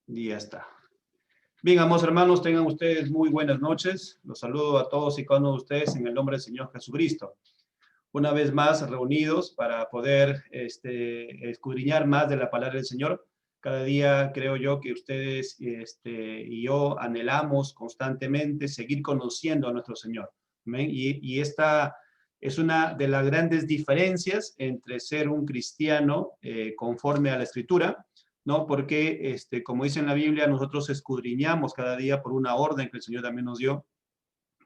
Y ya está. Bien, amados hermanos, tengan ustedes muy buenas noches. Los saludo a todos y cada uno de ustedes en el nombre del Señor Jesucristo. Una vez más reunidos para poder escudriñar más de la palabra del Señor. Cada día creo yo que ustedes y yo anhelamos constantemente seguir conociendo a nuestro Señor. ¿Amén? Y esta es una de las grandes diferencias entre ser un cristiano conforme a la Escritura, ¿no? Porque, como dice en la Biblia, nosotros escudriñamos cada día por una orden que el Señor también nos dio,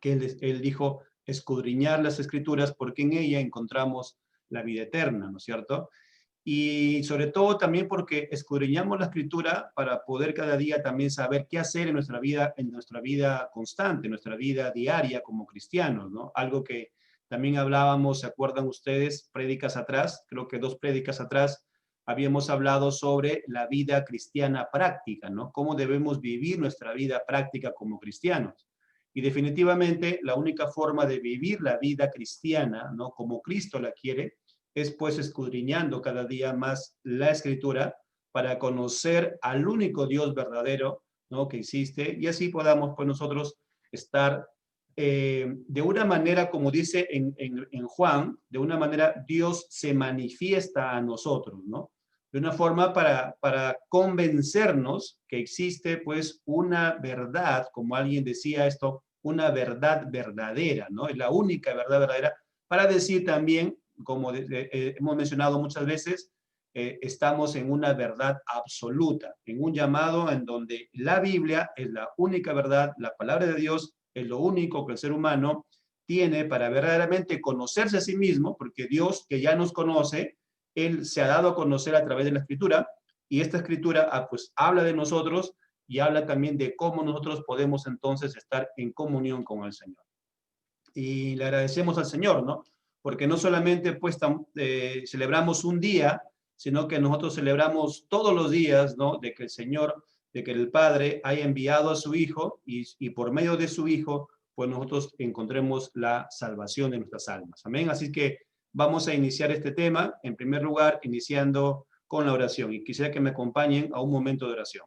que él dijo escudriñar las Escrituras porque en ella encontramos la vida eterna, ¿no es cierto? Y sobre todo también porque escudriñamos la Escritura para poder cada día también saber qué hacer en nuestra vida constante, en nuestra vida diaria como cristianos, ¿no? Algo que también hablábamos, ¿se acuerdan ustedes? Prédicas atrás, creo que 2 prédicas atrás, habíamos hablado sobre la vida cristiana práctica, ¿no? Cómo debemos vivir nuestra vida práctica como cristianos. Y definitivamente la única forma de vivir la vida cristiana, ¿no? Como Cristo la quiere, es pues escudriñando cada día más la Escritura para conocer al único Dios verdadero, ¿no? Que existe, y así podamos pues nosotros estar de una manera, como dice en Juan, de una manera Dios se manifiesta a nosotros, ¿no? De una forma para convencernos que existe pues una verdad, como alguien decía esto, una verdad verdadera, ¿no? Es la única verdad verdadera, para decir también, como hemos mencionado muchas veces, estamos en una verdad absoluta, en un llamado en donde la Biblia es la única verdad, la palabra de Dios es lo único que el ser humano tiene para verdaderamente conocerse a sí mismo, porque Dios que ya nos conoce, Él se ha dado a conocer a través de la Escritura, y esta Escritura pues habla de nosotros y habla también de cómo nosotros podemos entonces estar en comunión con el Señor. Y le agradecemos al Señor, ¿no? Porque no solamente pues celebramos un día, sino que nosotros celebramos todos los días, ¿no? De que el Señor, de que el Padre haya enviado a su Hijo y por medio de su Hijo, pues nosotros encontremos la salvación de nuestras almas. Amén. Así que vamos a iniciar este tema, en primer lugar, iniciando con la oración. Y quisiera que me acompañen a un momento de oración.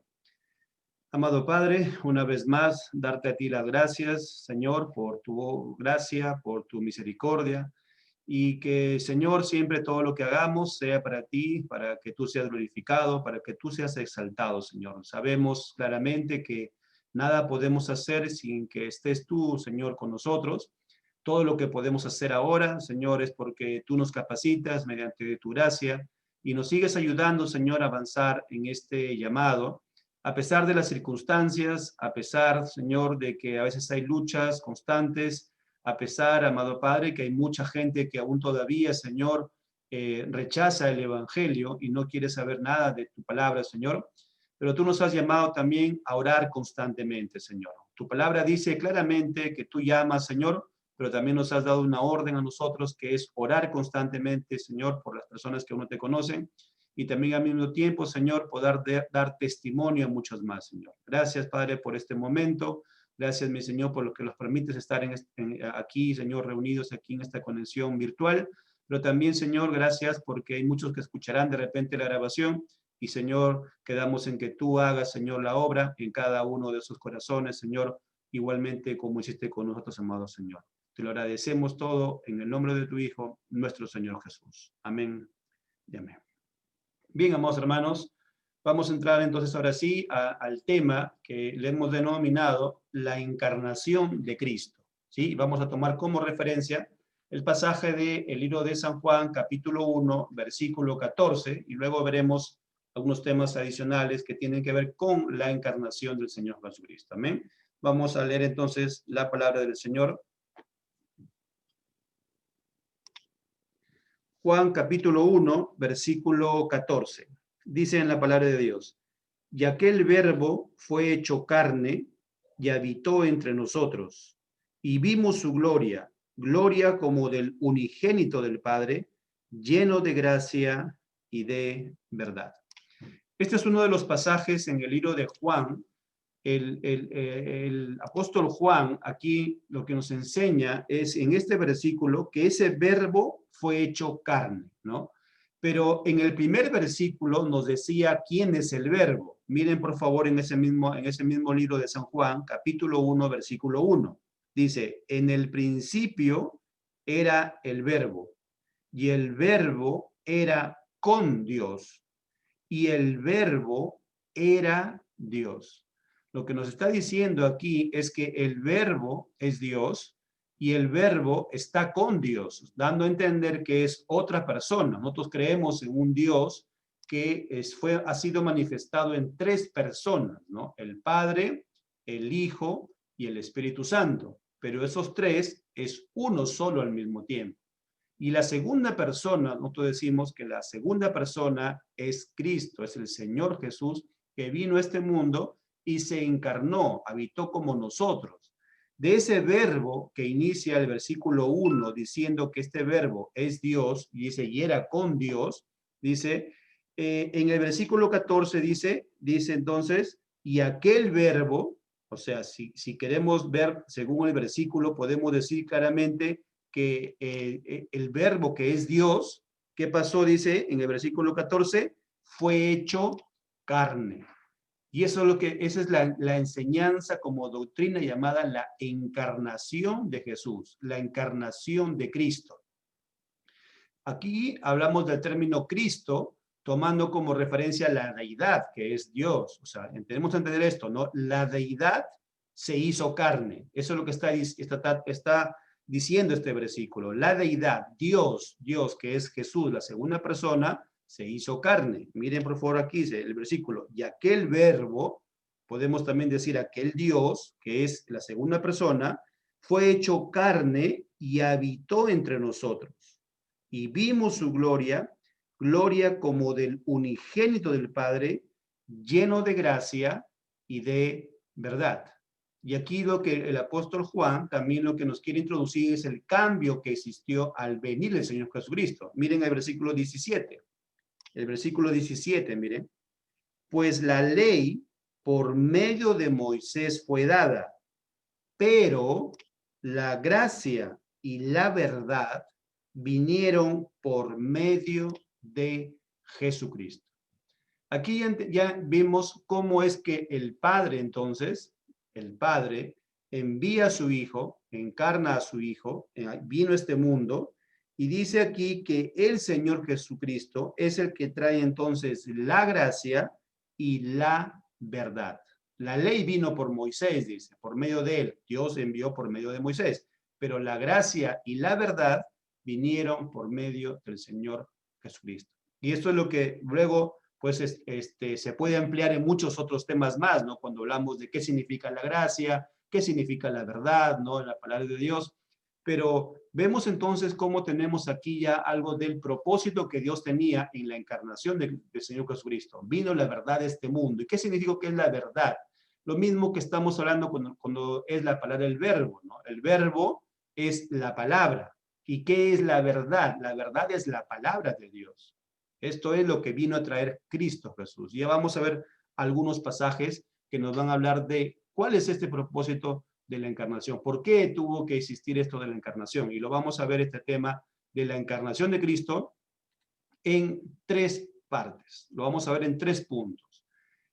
Amado Padre, una vez más, darte a ti las gracias, Señor, por tu gracia, por tu misericordia, y que, Señor, siempre todo lo que hagamos sea para ti, para que tú seas glorificado, para que tú seas exaltado, Señor. Sabemos claramente que nada podemos hacer sin que estés tú, Señor, con nosotros. Todo lo que podemos hacer ahora, Señor, es porque tú nos capacitas mediante tu gracia y nos sigues ayudando, Señor, a avanzar en este llamado a pesar de las circunstancias, a pesar, Señor, de que a veces hay luchas constantes, a pesar, amado Padre, que hay mucha gente que aún todavía, Señor, rechaza el Evangelio y no quiere saber nada de tu palabra, Señor. Pero tú nos has llamado también a orar constantemente, Señor. Tu palabra dice claramente que tú llamas, Señor, pero también nos has dado una orden a nosotros que es orar constantemente, Señor, por las personas que aún no te conocen y también al mismo tiempo, Señor, poder dar testimonio a muchos más, Señor. Gracias, Padre, por este momento. Gracias, mi Señor, por lo que nos permites estar aquí, Señor, reunidos aquí en esta conexión virtual. Pero también, Señor, gracias porque hay muchos que escucharán de repente la grabación. Y, Señor, quedamos en que tú hagas, Señor, la obra en cada uno de sus corazones, Señor, igualmente como hiciste con nosotros, amado Señor. Te lo agradecemos todo en el nombre de tu Hijo, nuestro Señor Jesús. Amén y amén. Bien, amados hermanos, vamos a entrar entonces ahora sí al tema que le hemos denominado la encarnación de Cristo. ¿Sí? Vamos a tomar como referencia el pasaje del libro de San Juan, capítulo 1, versículo 14, y luego veremos algunos temas adicionales que tienen que ver con la encarnación del Señor Jesucristo. Amén. Vamos a leer entonces la palabra del Señor. Juan capítulo 1, versículo 14. Dice en la palabra de Dios: y aquel verbo fue hecho carne y habitó entre nosotros, y vimos su gloria, gloria como del unigénito del Padre, lleno de gracia y de verdad. Este es uno de los pasajes en el libro de Juan. El apóstol Juan aquí lo que nos enseña es en este versículo que ese verbo fue hecho carne, ¿no? Pero en el primer versículo nos decía quién es el verbo. Miren por favor en ese mismo libro de San Juan, capítulo 1, versículo 1. Dice, en el principio era el verbo, y el verbo era con Dios, y el verbo era Dios. Lo que nos está diciendo aquí es que el verbo es Dios y el verbo está con Dios, dando a entender que es otra persona. Nosotros creemos en un Dios que ha sido manifestado en tres personas, ¿no? El Padre, el Hijo y el Espíritu Santo. Pero esos tres es uno solo al mismo tiempo. Y la segunda persona, nosotros decimos que la segunda persona es Cristo, es el Señor Jesús que vino a este mundo y se encarnó, habitó como nosotros. De ese verbo que inicia el versículo 1 diciendo que este verbo es Dios, y dice, y era con Dios, dice, en el versículo 14 dice entonces, y aquel verbo, o sea, si queremos ver según el versículo, podemos decir claramente que el verbo que es Dios, ¿qué pasó? Dice en el versículo 14, fue hecho carne. Y eso es esa es la enseñanza como doctrina llamada la encarnación de Jesús, la encarnación de Cristo. Aquí hablamos del término Cristo, tomando como referencia la deidad, que es Dios. O sea, tenemos que entender esto, ¿no? La deidad se hizo carne. Eso es lo que está diciendo este versículo. La deidad, Dios, que es Jesús, la segunda persona, se hizo carne. Miren por favor aquí el versículo. Y aquel verbo, podemos también decir aquel Dios, que es la segunda persona, fue hecho carne y habitó entre nosotros. Y vimos su gloria, gloria como del unigénito del Padre, lleno de gracia y de verdad. Y aquí lo que el apóstol Juan también lo que nos quiere introducir es el cambio que existió al venir el Señor Jesucristo. Miren el versículo 17. El versículo 17, miren. Pues la ley por medio de Moisés fue dada, pero la gracia y la verdad vinieron por medio de Jesucristo. Aquí ya vimos cómo es que el Padre entonces, el Padre envía a su Hijo, encarna a su Hijo, vino a este mundo, y dice aquí que el Señor Jesucristo es el que trae entonces la gracia y la verdad. La ley vino por Moisés, dice, por medio de él. Dios envió por medio de Moisés. Pero la gracia y la verdad vinieron por medio del Señor Jesucristo. Y esto es lo que luego pues se puede ampliar en muchos otros temas más, ¿no? Cuando hablamos de qué significa la gracia, qué significa la verdad, ¿no? En la palabra de Dios. Pero vemos entonces cómo tenemos aquí ya algo del propósito que Dios tenía en la encarnación del Señor Jesucristo. Vino la verdad de este mundo. ¿Y qué significa que es la verdad? Lo mismo que estamos hablando cuando es la palabra del verbo, ¿no? El verbo es la palabra. ¿Y qué es la verdad? La verdad es la palabra de Dios. Esto es lo que vino a traer Cristo Jesús. Ya vamos a ver algunos pasajes que nos van a hablar de cuál es este propósito de la encarnación. ¿Por qué tuvo que existir esto de la encarnación? Y lo vamos a ver este tema de la encarnación de Cristo en tres partes. Lo vamos a ver en tres puntos.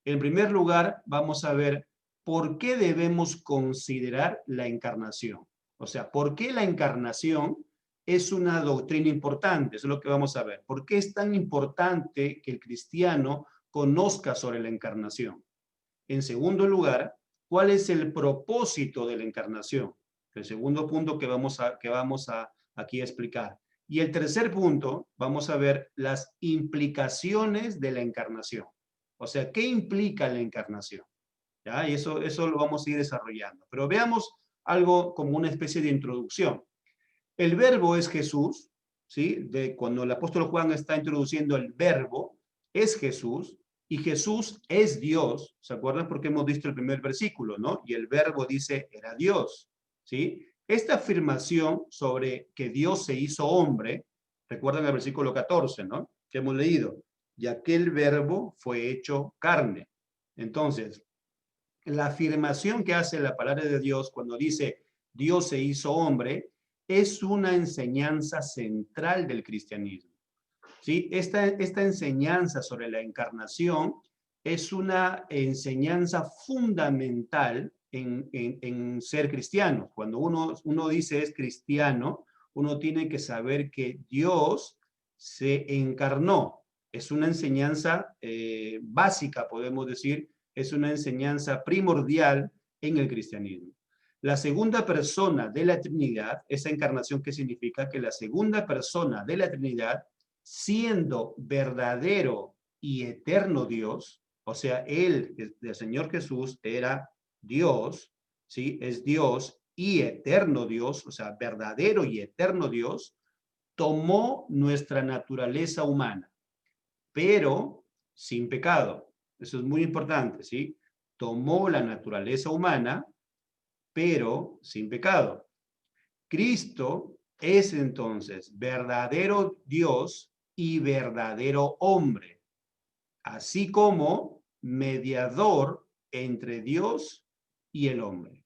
En primer lugar, vamos a ver por qué debemos considerar la encarnación. O sea, ¿por qué la encarnación es una doctrina importante? Eso es lo que vamos a ver. ¿Por qué es tan importante que el cristiano conozca sobre la encarnación? En segundo lugar, ¿cuál es el propósito de la encarnación? El segundo punto que vamos a aquí a explicar. Y el tercer punto, vamos a ver las implicaciones de la encarnación. O sea, ¿qué implica la encarnación? ¿Ya? Y eso lo vamos a ir desarrollando. Pero veamos algo como una especie de introducción. El verbo es Jesús, ¿sí? Cuando el apóstol Juan está introduciendo el verbo, es Jesús, y Jesús es Dios. ¿Se acuerdan? Porque hemos visto el primer versículo, ¿no? Y el verbo dice, era Dios, ¿sí? Esta afirmación sobre que Dios se hizo hombre, recuerdan el versículo 14, ¿no? Que hemos leído, y aquel verbo fue hecho carne. Entonces, la afirmación que hace la palabra de Dios cuando dice Dios se hizo hombre es una enseñanza central del cristianismo. ¿sí? Esta enseñanza sobre la encarnación es una enseñanza fundamental en ser cristiano. Cuando uno dice es cristiano, uno tiene que saber que Dios se encarnó. Es una enseñanza básica, podemos decir, es una enseñanza primordial en el cristianismo. La segunda persona de la Trinidad, esa encarnación que significa que la segunda persona de la Trinidad, siendo verdadero y eterno Dios, o sea, él, el Señor Jesús, era Dios, ¿sí? Es Dios y eterno Dios, o sea, verdadero y eterno Dios, tomó nuestra naturaleza humana, pero sin pecado. Eso es muy importante, ¿sí? Tomó la naturaleza humana, pero sin pecado. Cristo es entonces verdadero Dios y verdadero hombre, así como mediador entre Dios y el hombre.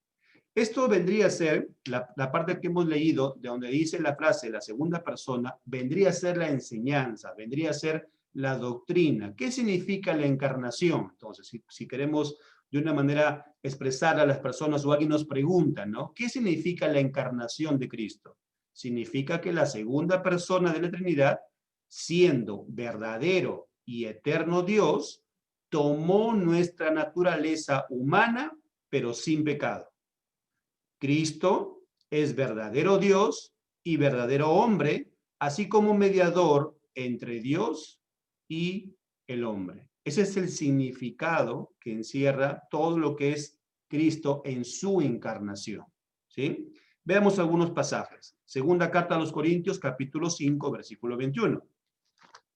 Esto vendría a ser, la parte que hemos leído, de donde dice la frase, la segunda persona, vendría a ser la enseñanza, vendría a ser la doctrina. ¿Qué significa la encarnación? Entonces, si queremos de una manera expresar a las personas o alguien nos pregunta, ¿no? ¿Qué significa la encarnación de Cristo? Significa que la segunda persona de la Trinidad, siendo verdadero y eterno Dios, tomó nuestra naturaleza humana, pero sin pecado. Cristo es verdadero Dios y verdadero hombre, así como mediador entre Dios y el hombre. Ese es el significado que encierra todo lo que es Cristo en su encarnación. ¿Sí? Veamos algunos pasajes. Segunda carta a los Corintios, capítulo 5, versículo 21.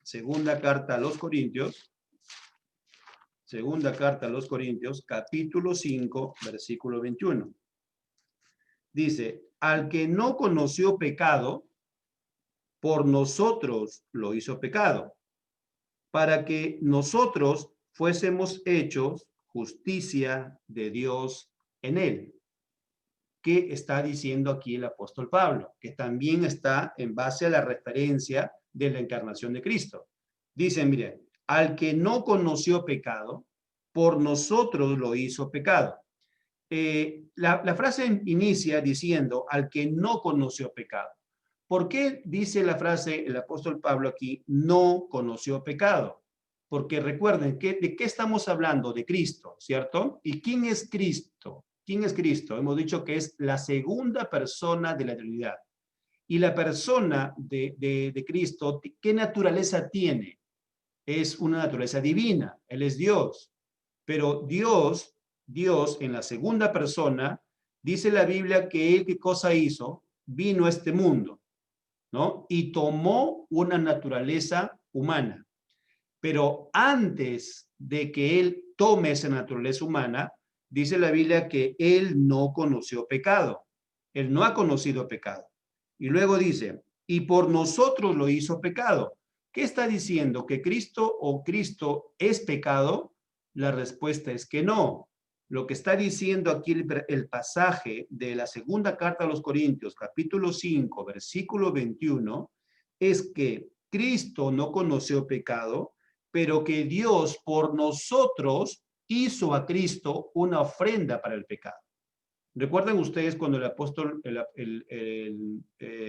Segunda carta a los Corintios, capítulo 5, versículo 21. Dice, al que no conoció pecado, por nosotros lo hizo pecado, para que nosotros fuésemos hechos justicia de Dios en él. ¿Qué está diciendo aquí el apóstol Pablo? Que también está en base a la referencia de la encarnación de Cristo. Dice, mire, al que no conoció pecado, por nosotros lo hizo pecado. La frase inicia diciendo al que no conoció pecado. ¿Por qué dice la frase el apóstol Pablo aquí, no conoció pecado? Porque recuerden, ¿de qué estamos hablando? De Cristo, ¿cierto? ¿Y quién es Cristo? ¿Quién es Cristo? Hemos dicho que es la segunda persona de la Trinidad. Y la persona de Cristo, ¿qué naturaleza tiene? Es una naturaleza divina, Él es Dios. Pero Dios en la segunda persona, dice la Biblia que Él, ¿qué cosa hizo? Vino a este mundo, ¿no? Y tomó una naturaleza humana. Pero antes de que Él tome esa naturaleza humana, dice la Biblia que Él no conoció pecado. Él no ha conocido pecado. Y luego dice, y por nosotros lo hizo pecado. ¿Qué está diciendo? ¿Que Cristo es pecado? La respuesta es que no. Lo que está diciendo aquí el pasaje de la segunda carta a los Corintios, capítulo 5, versículo 21, es que Cristo no conoció pecado, pero que Dios por nosotros hizo a Cristo una ofrenda para el pecado. ¿Recuerdan ustedes cuando el apóstol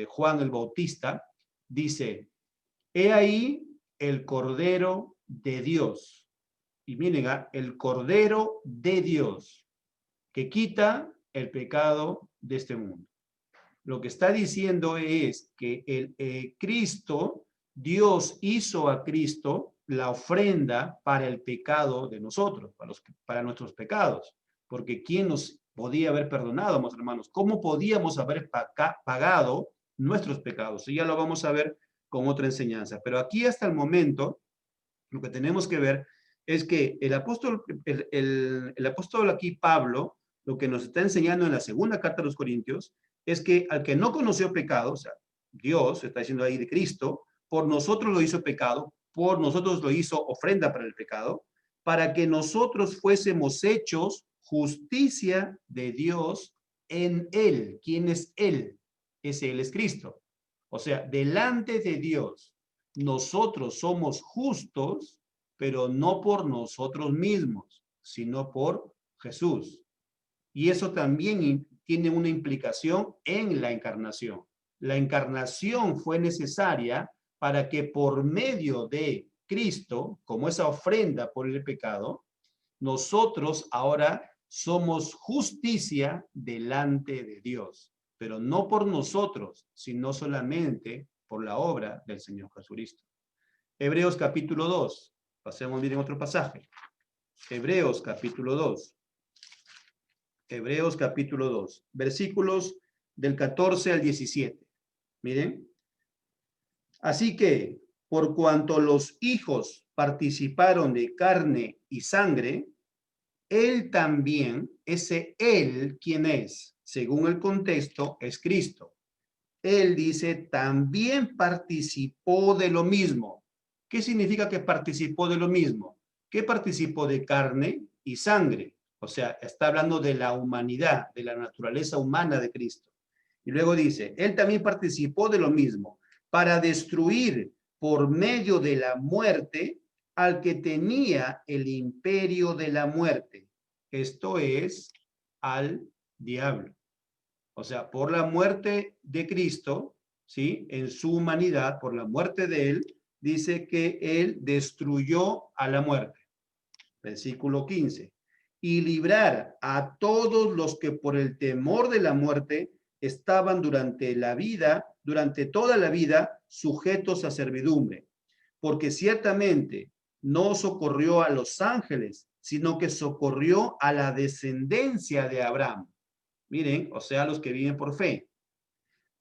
Juan el Bautista dice, he ahí el Cordero de Dios? Y miren, el Cordero de Dios que quita el pecado de este mundo. Lo que está diciendo es que Cristo, Dios hizo a Cristo la ofrenda para el pecado de nosotros, para nuestros pecados. Porque ¿quién nos podía haber perdonado, mis hermanos? ¿Cómo podíamos haber pagado nuestros pecados? Y ya lo vamos a ver con otra enseñanza. Pero aquí hasta el momento, lo que tenemos que ver es que el apóstol aquí, Pablo, lo que nos está enseñando en la segunda carta de los Corintios, es que al que no conoció pecado, o sea, Dios, está diciendo ahí de Cristo, por nosotros lo hizo pecado, por nosotros lo hizo ofrenda para el pecado, para que nosotros fuésemos hechos justicia de Dios en Él. ¿Quién es Él? Ese Él es Cristo. O sea, delante de Dios, nosotros somos justos, pero no por nosotros mismos, sino por Jesús. Y eso también tiene una implicación en la encarnación. La encarnación fue necesaria para que por medio de Cristo, como esa ofrenda por el pecado, nosotros ahora somos justicia delante de Dios, pero no por nosotros, sino solamente por la obra del Señor Jesucristo. Hebreos capítulo 2. Pasemos bien en otro pasaje. Hebreos capítulo 2. Hebreos capítulo 2, versículos del 14 al 17. Miren. Así que, por cuanto los hijos participaron de carne y sangre, él también, ese él, ¿quién es? Según el contexto, es Cristo. Él dice, también participó de lo mismo. ¿Qué significa que participó de lo mismo? Que participó de carne y sangre. O sea, está hablando de la humanidad, de la naturaleza humana de Cristo. Y luego dice, él también participó de lo mismo para destruir por medio de la muerte al que tenía el imperio de la muerte. Esto es al diablo. O sea, por la muerte de Cristo, ¿sí? En su humanidad, por la muerte de él, dice que él destruyó a la muerte. Versículo 15. Y librar a todos los que por el temor de la muerte estaban durante toda la vida, sujetos a servidumbre. Porque ciertamente no socorrió a los ángeles, sino que socorrió a la descendencia de Abraham. Miren, o sea, los que viven por fe.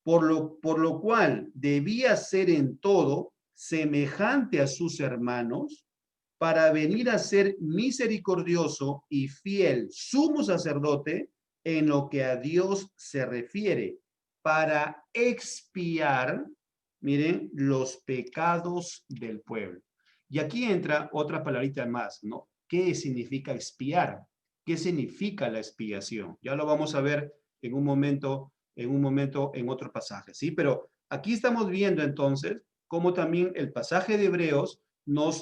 Por lo cual debía ser en todo semejante a sus hermanos, para venir a ser misericordioso y fiel sumo sacerdote en lo que a Dios se refiere, para expiar, miren, los pecados del pueblo. Y aquí entra otra palabrita más, ¿no? ¿Qué significa expiar? ¿Qué significa la expiación? Ya lo vamos a ver en un momento, en otro pasaje, ¿sí? Pero aquí estamos viendo entonces cómo también el pasaje de Hebreos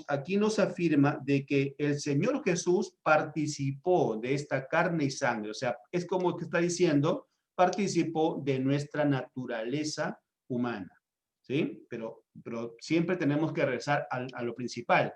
aquí nos afirma de que el Señor Jesús participó de esta carne y sangre. O sea, es como que está diciendo, participó de nuestra naturaleza humana, ¿sí? Pero siempre tenemos que regresar a lo principal.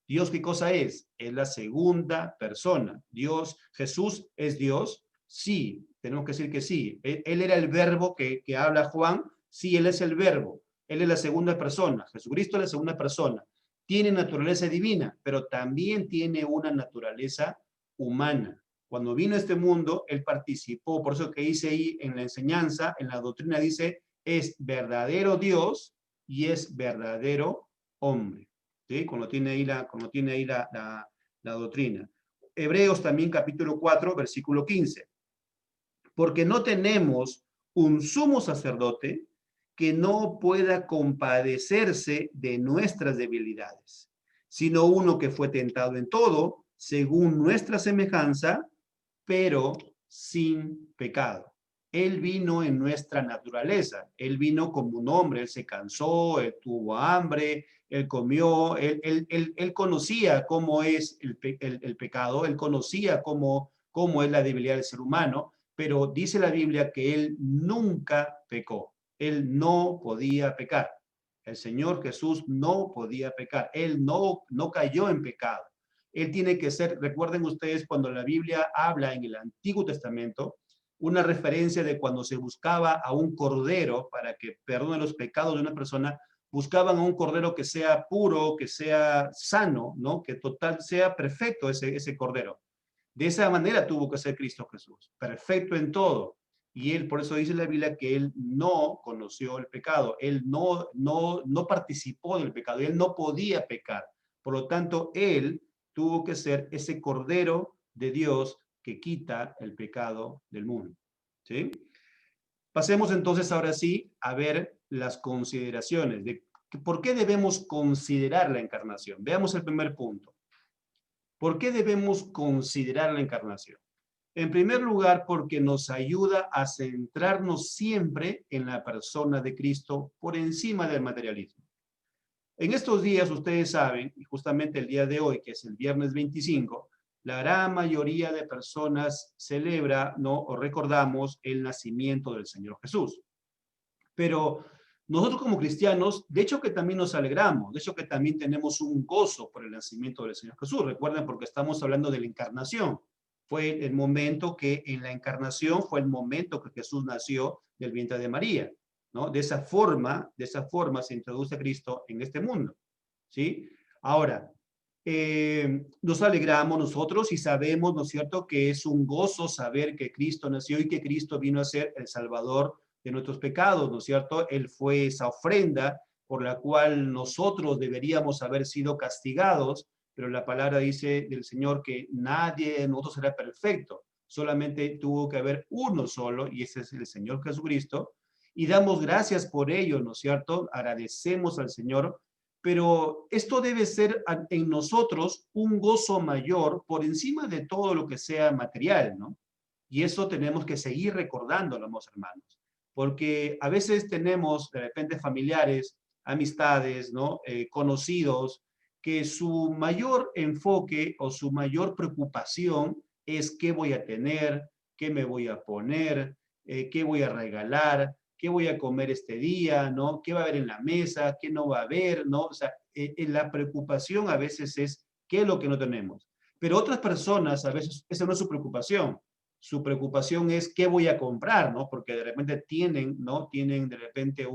Dios, ¿qué cosa es? Es la segunda persona. Dios, Jesús es Dios. Sí, tenemos que decir que sí. Él era el verbo que habla Juan. Sí, Él es el verbo. Él es la segunda persona. Jesucristo es la segunda persona. Tiene naturaleza divina, pero también tiene una naturaleza humana. Cuando vino a este mundo, Él participó. Por eso que dice ahí en la enseñanza, en la doctrina, dice, es verdadero Dios y es verdadero hombre. ¿Sí? Cuando tiene ahí la doctrina. Hebreos también capítulo 4, versículo 15. Porque no tenemos un sumo sacerdote que no pueda compadecerse de nuestras debilidades, sino uno que fue tentado en todo, según nuestra semejanza, pero sin pecado. Él vino en nuestra naturaleza, él vino como un hombre, él se cansó, él tuvo hambre, él comió, él conocía cómo es el pecado, él conocía cómo es la debilidad del ser humano, pero dice la Biblia que él nunca pecó, él no podía pecar. El Señor Jesús no podía pecar, él no cayó en pecado. Él tiene que ser, recuerden ustedes cuando la Biblia habla en el Antiguo Testamento, una referencia de cuando se buscaba a un cordero para que perdone los pecados de una persona, buscaban a un cordero que sea puro, que sea sano, ¿no? Que total sea perfecto ese cordero. De esa manera tuvo que ser Cristo Jesús, perfecto en todo. Y él, por eso dice la Biblia que él no conoció el pecado, él no participó del pecado, él no podía pecar. Por lo tanto, él tuvo que ser ese cordero de Dios que quita el pecado del mundo. ¿Sí? Pasemos entonces ahora sí a ver las consideraciones de por qué debemos considerar la encarnación. Veamos el primer punto. ¿Por qué debemos considerar la encarnación? En primer lugar, porque nos ayuda a centrarnos siempre en la persona de Cristo por encima del materialismo. En estos días, ustedes saben, y justamente el día de hoy, que es el viernes 25, la gran mayoría de personas celebra, ¿no? O recordamos el nacimiento del Señor Jesús. Pero nosotros como cristianos, de hecho que también nos alegramos, de hecho que también tenemos un gozo por el nacimiento del Señor Jesús. Recuerden, porque estamos hablando de la encarnación. Fue el momento que en la encarnación fue el momento que Jesús nació del vientre de María, ¿no? De esa forma se introduce a Cristo en este mundo, ¿sí? Ahora, nos alegramos nosotros y sabemos, ¿no es cierto?, que es un gozo saber que Cristo nació y que Cristo vino a ser el Salvador de nuestros pecados, ¿no es cierto? Él fue esa ofrenda por la cual nosotros deberíamos haber sido castigados, pero la palabra dice del Señor que nadie de nosotros será perfecto, solamente tuvo que haber uno solo, y ese es el Señor Jesucristo, y damos gracias por ello, ¿no es cierto? Agradecemos al Señor, pero esto debe ser en nosotros un gozo mayor por encima de todo lo que sea material, ¿no? Y eso tenemos que seguir recordándolo, hermanos, porque a veces tenemos de repente familiares, amistades, ¿no? Conocidos, que su mayor enfoque o su mayor preocupación es qué voy a tener, qué me voy a poner, qué voy a regalar, qué voy a comer este día, ¿no? ¿Qué va a haber en la mesa? ¿Qué no va a haber? ¿No? O sea, la preocupación a veces es qué es lo que no tenemos. Pero otras personas, a veces, esa no es su preocupación. Su preocupación es qué voy a comprar, ¿no? Porque de repente tienen, ¿no? Tienen de repente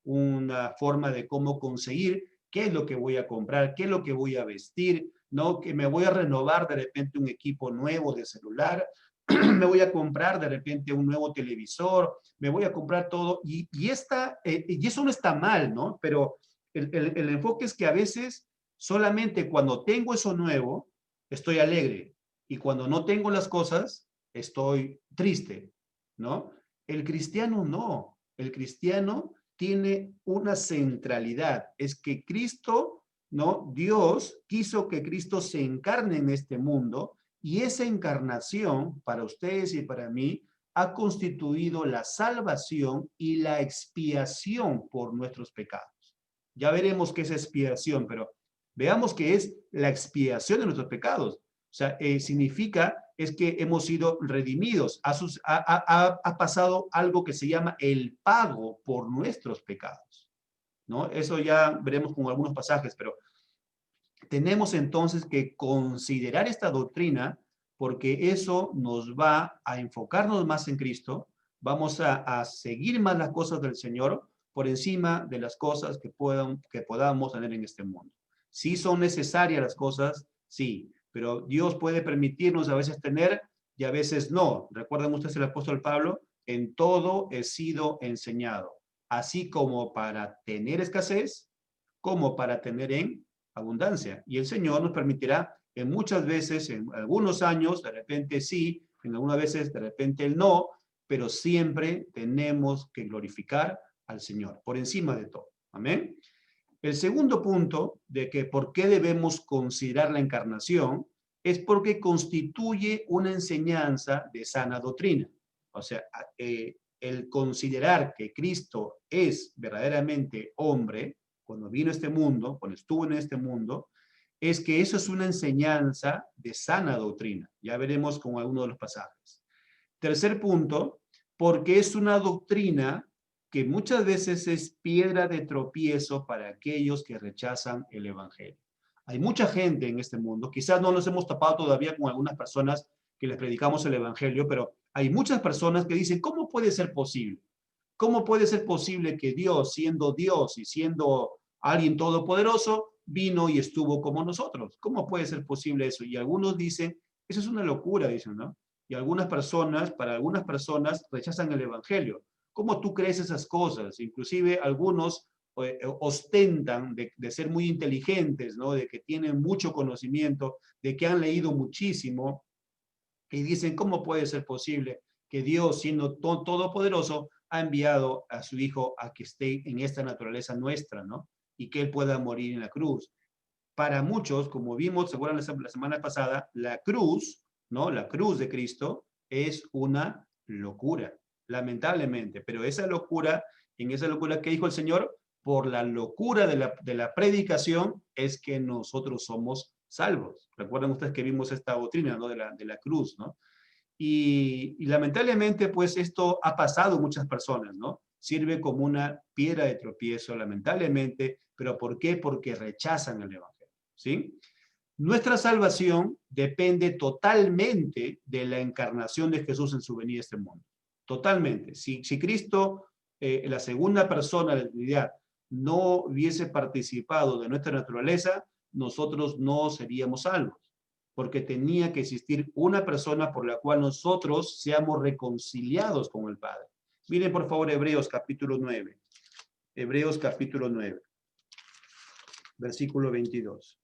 una forma de cómo conseguir qué es lo que voy a comprar, qué es lo que voy a vestir, ¿no? Que me voy a renovar de repente un equipo nuevo de celular, me voy a comprar de repente un nuevo televisor, me voy a comprar todo, y eso no está mal, ¿no? Pero el enfoque es que a veces solamente cuando tengo eso nuevo, estoy alegre, y cuando no tengo las cosas, estoy triste, ¿no? El cristiano no, el cristiano tiene una centralidad, es que Cristo, ¿no? Dios quiso que Cristo se encarne en este mundo, y esa encarnación, para ustedes y para mí, ha constituido la salvación y la expiación por nuestros pecados. Ya veremos qué es expiación, pero veamos qué es la expiación de nuestros pecados. O sea, significa es que hemos sido redimidos. Ha pasado algo que se llama el pago por nuestros pecados, ¿no? Eso ya veremos con algunos pasajes, pero tenemos entonces que considerar esta doctrina porque eso nos va a enfocarnos más en Cristo, vamos a seguir más las cosas del Señor por encima de las cosas que podamos tener en este mundo. Sí son necesarias las cosas, sí, pero Dios puede permitirnos a veces tener y a veces no. Recuerden ustedes el apóstol Pablo, en todo he sido enseñado, así como para tener escasez, como para tener en abundancia. Y el Señor nos permitirá en muchas veces, en algunos años, de repente sí, en algunas veces de repente el no, pero siempre tenemos que glorificar al Señor por encima de todo. Amén. El segundo punto de que por qué debemos considerar la encarnación es porque constituye una enseñanza de sana doctrina. O sea, el considerar que Cristo es verdaderamente hombre, cuando vino a este mundo, cuando estuvo en este mundo, es que eso es una enseñanza de sana doctrina. Ya veremos con algunos de los pasajes. Tercer punto, porque es una doctrina que muchas veces es piedra de tropiezo para aquellos que rechazan el evangelio. Hay mucha gente en este mundo, quizás no nos hemos tapado todavía con algunas personas que les predicamos el evangelio, pero hay muchas personas que dicen, ¿cómo puede ser posible? ¿Cómo puede ser posible que Dios y siendo alguien todopoderoso, vino y estuvo como nosotros? ¿Cómo puede ser posible eso? Y algunos dicen, eso es una locura, dicen, ¿no? Y para algunas personas rechazan el evangelio. ¿Cómo tú crees esas cosas? Inclusive algunos ostentan de ser muy inteligentes, ¿no? De que tienen mucho conocimiento, de que han leído muchísimo, y dicen, ¿cómo puede ser posible que Dios, siendo todopoderoso, ha enviado a su Hijo a que esté en esta naturaleza nuestra, ¿no? Y que Él pueda morir en la cruz. Para muchos, como vimos, seguramente la semana pasada, la cruz, ¿no? La cruz de Cristo es una locura, lamentablemente. Pero esa locura, en esa locura, ¿qué dijo el Señor? por la locura de la predicación, es que nosotros somos salvos. Recuerden ustedes que vimos esta doctrina, ¿no? de la cruz, ¿no? Y lamentablemente, pues esto ha pasado a muchas personas, ¿no? Sirve como una piedra de tropiezo, lamentablemente, pero ¿por qué? Porque rechazan el Evangelio, ¿sí? Nuestra salvación depende totalmente de la encarnación de Jesús en su venida a este mundo. Totalmente. Si Cristo, la segunda persona de la Trinidad, no hubiese participado de nuestra naturaleza, nosotros no seríamos salvos, porque tenía que existir una persona por la cual nosotros seamos reconciliados con el Padre. Miren por favor Hebreos capítulo 9. Hebreos capítulo 9, versículo 22.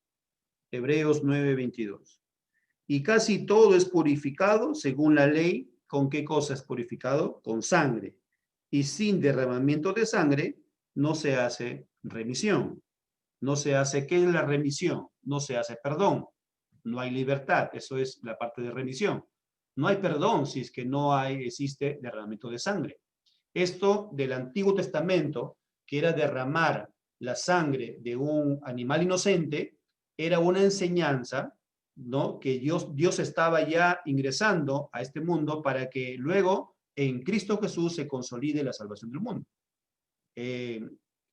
Hebreos 9, 22. Y casi todo es purificado según la ley. ¿Con qué cosa es purificado? Con sangre. Y sin derramamiento de sangre no se hace remisión. No se hace, ¿qué es la remisión? No se hace perdón. No hay libertad. Eso es la parte de remisión. No hay perdón si es que no existe derramamiento de sangre. Esto del Antiguo Testamento, que era derramar la sangre de un animal inocente, era una enseñanza, ¿no? Que Dios estaba ya ingresando a este mundo para que luego en Cristo Jesús se consolide la salvación del mundo.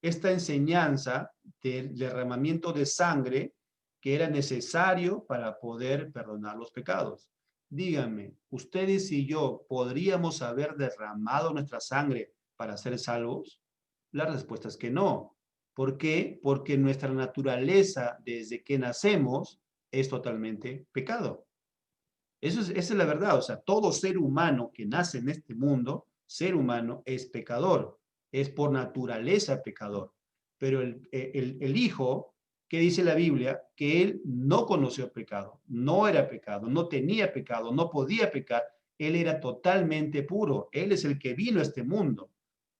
Esta enseñanza del derramamiento de sangre que era necesario para poder perdonar los pecados. Díganme, ¿ustedes y yo podríamos haber derramado nuestra sangre para ser salvos? La respuesta es que no. ¿Por qué? Porque nuestra naturaleza desde que nacemos es totalmente pecado. Esa es la verdad. O sea, todo ser humano que nace en este mundo, ser humano es pecador. Es por naturaleza pecador. Pero el Hijo, ¿qué dice la Biblia? Que él no conoció pecado, no era pecado, no tenía pecado, no podía pecar. Él era totalmente puro. Él es el que vino a este mundo.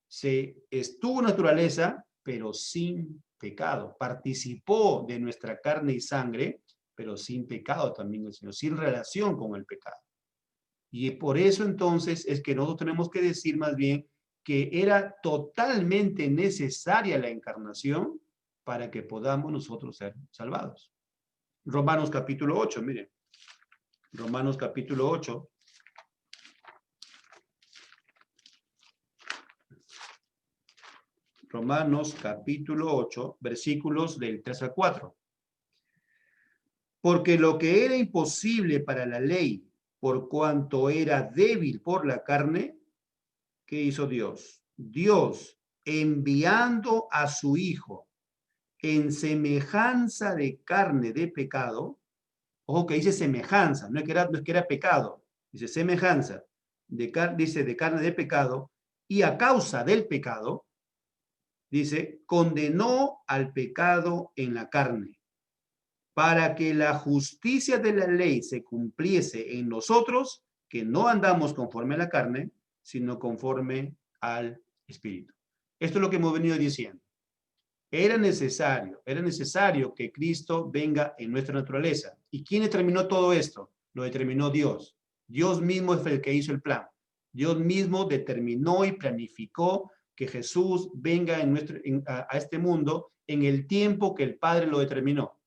Estuvo naturaleza, pero sin pecado. Participó de nuestra carne y sangre, pero sin pecado también el Señor, sin relación con el pecado. Y por eso entonces es que nosotros tenemos que decir más bien que era totalmente necesaria la encarnación para que podamos nosotros ser salvados. Romanos capítulo 8, miren. Romanos capítulo 8. Romanos capítulo 8, versículos del 3 al 4. Porque lo que era imposible para la ley, por cuanto era débil por la carne, ¿qué hizo Dios? Dios, enviando a su Hijo en semejanza de carne de pecado, ojo que dice semejanza, no es que era pecado, dice semejanza, dice de carne de pecado, y a causa del pecado, dice, condenó al pecado en la carne, para que la justicia de la ley se cumpliese en nosotros, que no andamos conforme a la carne, sino conforme al Espíritu. Esto es lo que hemos venido diciendo. Era necesario que Cristo venga en nuestra naturaleza. ¿Y quién determinó todo esto? Lo determinó Dios. Dios mismo es el que hizo el plan. Dios mismo determinó y planificó que Jesús venga a este mundo en el tiempo que el Padre lo determinó.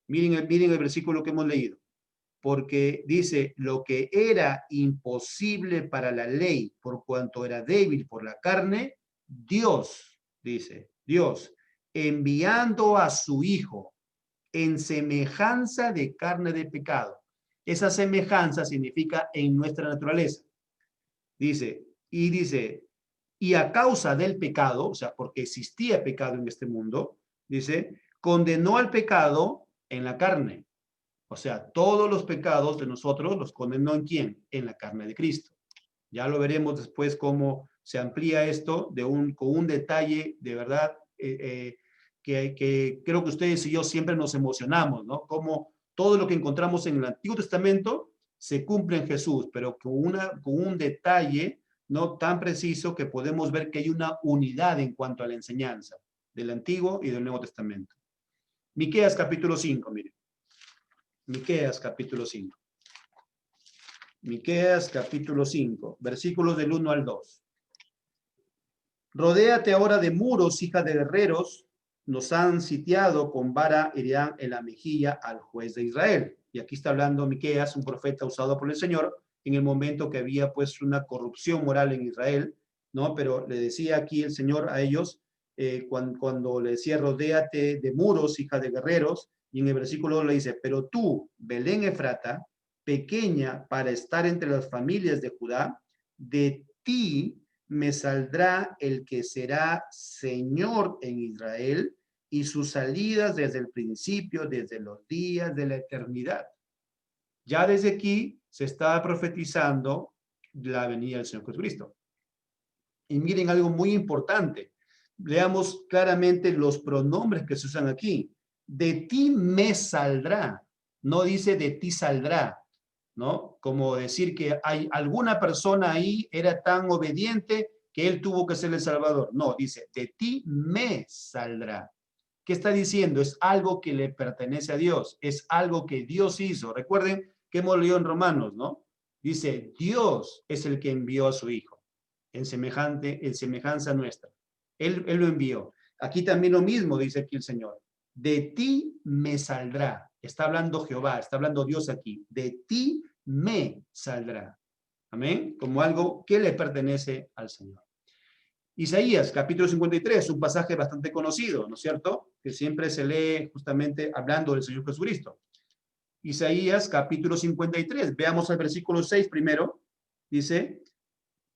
Miren el versículo que hemos leído. Porque dice, lo que era imposible para la ley, por cuanto era débil por la carne, Dios, dice, Dios, enviando a su Hijo en semejanza de carne de pecado. Esa semejanza significa en nuestra naturaleza. Dice, y a causa del pecado, o sea, porque existía pecado en este mundo, dice, condenó al pecado en la carne. O sea, todos los pecados de nosotros los condenó ¿en quién? En la carne de Cristo. Ya lo veremos después cómo se amplía esto con un detalle de verdad que creo que ustedes y yo siempre nos emocionamos, ¿no? Como todo lo que encontramos en el Antiguo Testamento se cumple en Jesús, pero con un detalle no tan preciso que podemos ver que hay una unidad en cuanto a la enseñanza del Antiguo y del Nuevo Testamento. Miqueas capítulo 5, miren. Miqueas capítulo 5. Miqueas capítulo 5, versículos del 1 al 2. Rodéate ahora de muros, hija de guerreros, nos han sitiado, con vara herirán en la mejilla al juez de Israel. Y aquí está hablando Miqueas, un profeta usado por el Señor, en el momento que había pues una corrupción moral en Israel, ¿no? Pero le decía aquí el Señor a ellos, cuando le decía, rodéate de muros, hija de guerreros, y en el versículo 2 le dice, pero tú, Belén Efrata, pequeña para estar entre las familias de Judá, de ti me saldrá el que será Señor en Israel, y sus salidas desde el principio, desde los días de la eternidad. Ya desde aquí se está profetizando la venida del Señor Jesucristo. Y miren algo muy importante. Leamos claramente los pronombres que se usan aquí. De ti me saldrá. No dice de ti saldrá, ¿no? Como decir que hay alguna persona ahí era tan obediente que él tuvo que ser el Salvador. No, dice, de ti me saldrá. ¿Qué está diciendo? Es algo que le pertenece a Dios, es algo que Dios hizo. Recuerden que hemos leído en Romanos, ¿no? Dice, Dios es el que envió a su Hijo, en semejanza nuestra. Él lo envió. Aquí también lo mismo dice aquí el Señor. De ti me saldrá. Está hablando Jehová, está hablando Dios aquí. De ti me saldrá. Amén. Como algo que le pertenece al Señor. Isaías, capítulo 53, un pasaje bastante conocido, ¿no es cierto? Que siempre se lee justamente hablando del Señor Jesucristo. Isaías, capítulo 53, veamos el versículo 6 primero. Dice,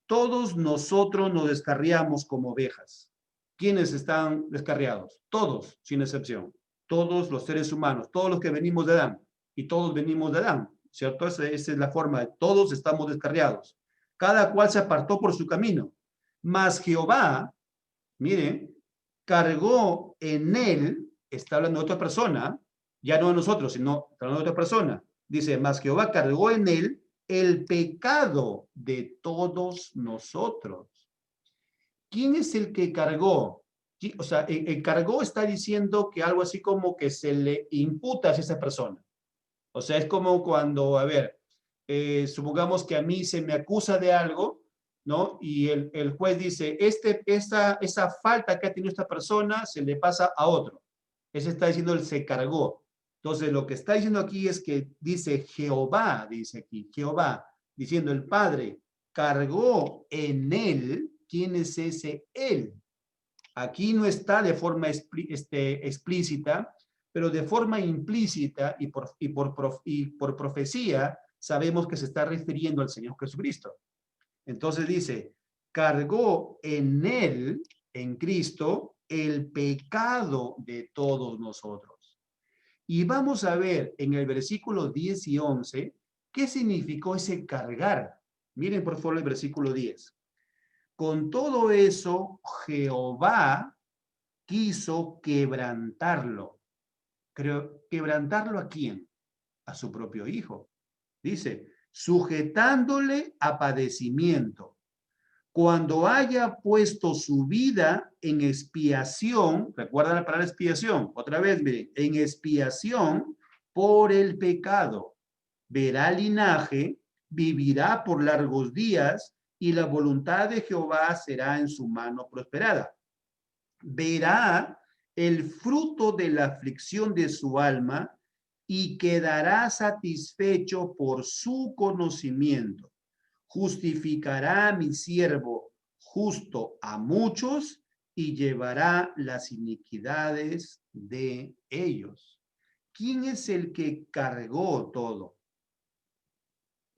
todos nosotros nos descarriamos como ovejas. ¿Quiénes están descarriados? Todos, sin excepción. Todos los seres humanos, todos los que venimos de Adán. Y todos venimos de Adán, ¿cierto? Esa es la forma de todos estamos descarriados. Cada cual se apartó por su camino. Mas Jehová, miren, cargó en él, está hablando de otra persona, ya no de nosotros, sino está hablando de otra persona. Dice, mas Jehová cargó en él el pecado de todos nosotros. ¿Quién es el que cargó? O sea, el cargó está diciendo que algo así como que se le imputa a esa persona. O sea, es como cuando, a ver, supongamos que a mí se me acusa de algo, ¿no? Y el juez dice, esa falta que ha tenido esta persona se le pasa a otro. Ese está diciendo, él se cargó. Entonces, lo que está diciendo aquí es que dice Jehová, dice aquí, Jehová, diciendo el Padre, cargó en él. ¿Quién es ese él? Aquí no está de forma explícita, pero de forma implícita y por profecía sabemos que se está refiriendo al Señor Jesucristo. Entonces dice, cargó en él, en Cristo, el pecado de todos nosotros. Y vamos a ver en el versículo 10 y 11, ¿qué significó ese cargar? Miren por favor el versículo 10. Con todo eso, Jehová quiso quebrantarlo. ¿Quebrantarlo a quién? A su propio hijo. Dice, sujetándole a padecimiento. Cuando haya puesto su vida en expiación, recuerda la palabra expiación, otra vez, miren, en expiación por el pecado. Verá linaje, vivirá por largos días, y la voluntad de Jehová será en su mano prosperada. Verá el fruto de la aflicción de su alma y quedará satisfecho por su conocimiento. Justificará a mi siervo justo a muchos y llevará las iniquidades de ellos. ¿Quién es el que cargó todo?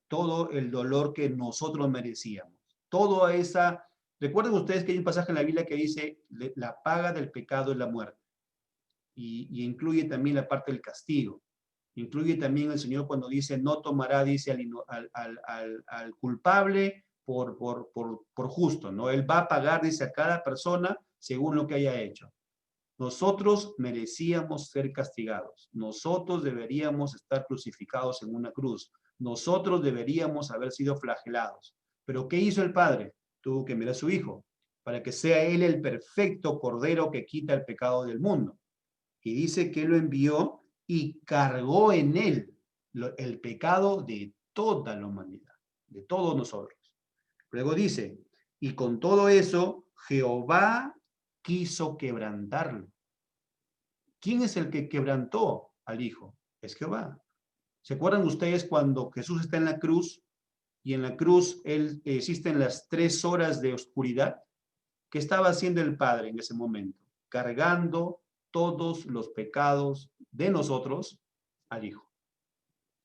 Todo el dolor que nosotros merecíamos. Toda esa... Recuerden ustedes que hay un pasaje en la Biblia que dice, la paga del pecado es la muerte. Y incluye también la parte del castigo. Incluye también el Señor cuando dice, no tomará, dice, al culpable por justo, ¿no? Él va a pagar, dice, a cada persona según lo que haya hecho. Nosotros merecíamos ser castigados. Nosotros deberíamos estar crucificados en una cruz. Nosotros deberíamos haber sido flagelados. Pero ¿qué hizo el Padre? Tuvo que enviar a su Hijo para que sea Él el perfecto Cordero que quita el pecado del mundo. Y dice que lo envió y cargó en Él el pecado de toda la humanidad, de todos nosotros. Luego dice, y con todo eso Jehová quiso quebrantarlo. ¿Quién es el que quebrantó al Hijo? Es Jehová. ¿Se acuerdan ustedes cuando Jesús está en la cruz y en la cruz existen las 3 horas de oscuridad? ¿Qué estaba haciendo el Padre en ese momento? Cargando todos los pecados de nosotros al Hijo.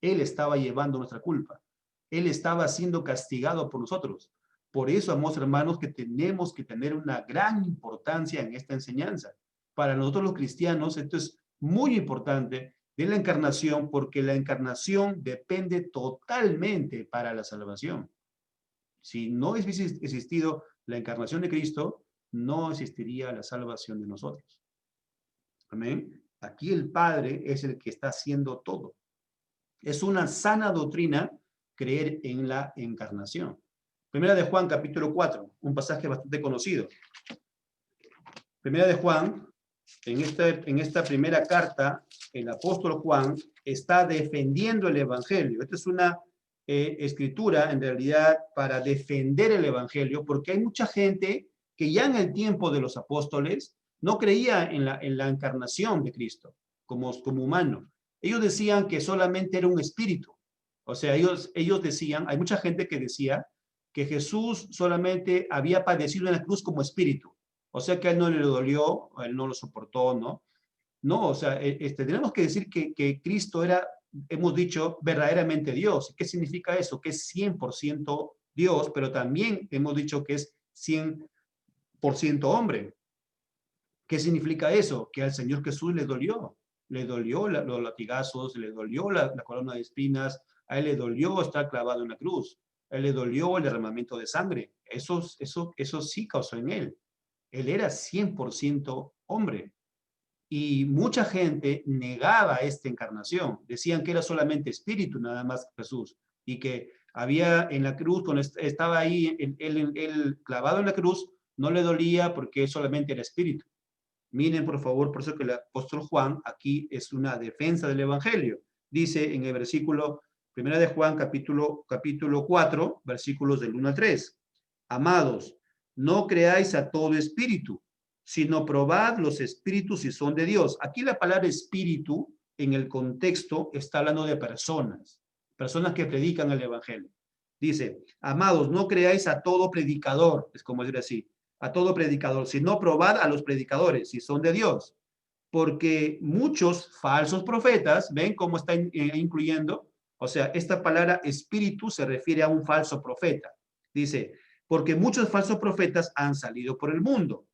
Él estaba llevando nuestra culpa. Él estaba siendo castigado por nosotros. Por eso, amados hermanos, que tenemos que tener una gran importancia en esta enseñanza. Para nosotros los cristianos, esto es muy importante de la encarnación, porque la encarnación depende totalmente para la salvación. Si no hubiese existido la encarnación de Cristo, no existiría la salvación de nosotros. Amén. Aquí el Padre es el que está haciendo todo. Es una sana doctrina creer en la encarnación. Primera de Juan, capítulo 4, un pasaje bastante conocido. Primera de Juan, en esta primera carta, el apóstol Juan está defendiendo el evangelio. Esta es una escritura, en realidad, para defender el evangelio, porque hay mucha gente que ya en el tiempo de los apóstoles no creía en la encarnación de Cristo como humano. Ellos decían que solamente era un espíritu. O sea, ellos decían, hay mucha gente que decía que Jesús solamente había padecido en la cruz como espíritu. O sea, que a él no le dolió, a él no lo soportó, ¿no? No, o sea, tenemos que decir que Cristo era, hemos dicho, verdaderamente Dios. ¿Qué significa eso? Que es 100% Dios, pero también hemos dicho que es 100% hombre. ¿Qué significa eso? Que al Señor Jesús le dolió los latigazos, le dolió la corona de espinas, a él le dolió estar clavado en la cruz, a él le dolió el derramamiento de sangre. Eso sí causó en él. Él era 100% hombre. Y mucha gente negaba esta encarnación. Decían que era solamente espíritu, nada más Jesús. Y que había en la cruz, cuando estaba ahí, él clavado en la cruz, no le dolía porque solamente era espíritu. Miren, por favor, por eso que el apóstol Juan aquí es una defensa del evangelio. Dice en el versículo 1 de Juan, capítulo 4, versículos del 1 al 3. Amados, no creáis a todo espíritu, sino probad los espíritus si son de Dios. Aquí la palabra espíritu, en el contexto, está hablando de personas que predican el evangelio. Dice, amados, no creáis a todo predicador, es como decir así, a todo predicador, sino probad a los predicadores si son de Dios. Porque muchos falsos profetas, ¿ven cómo está incluyendo? O sea, esta palabra espíritu se refiere a un falso profeta. Dice, porque muchos falsos profetas han salido por el mundo.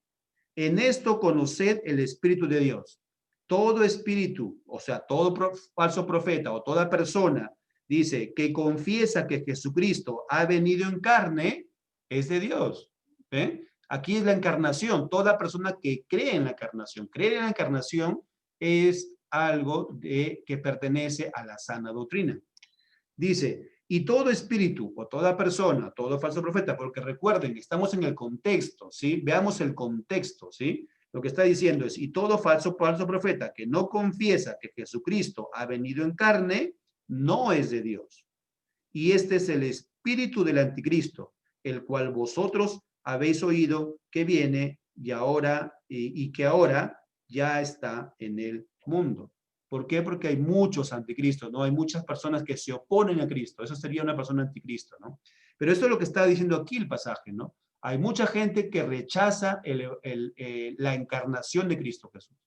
En esto conoced el Espíritu de Dios. Todo espíritu, o sea, todo falso profeta o toda persona, dice, que confiesa que Jesucristo ha venido en carne, es de Dios. ¿Ven? Aquí es la encarnación. Toda persona que cree en la encarnación, creer en la encarnación es algo que pertenece a la sana doctrina. Dice, y todo espíritu o toda persona, todo falso profeta, porque recuerden, estamos en el contexto, ¿sí? Veamos el contexto, ¿sí? Lo que está diciendo es, y todo falso profeta que no confiesa que Jesucristo ha venido en carne, no es de Dios. Y este es el espíritu del anticristo, el cual vosotros habéis oído que viene y que ahora ya está en el mundo. ¿Por qué? Porque hay muchos anticristos, ¿no? Hay muchas personas que se oponen a Cristo. Eso sería una persona anticristo, ¿no? Pero esto es lo que está diciendo aquí el pasaje, ¿no? Hay mucha gente que rechaza la encarnación de Cristo Jesús.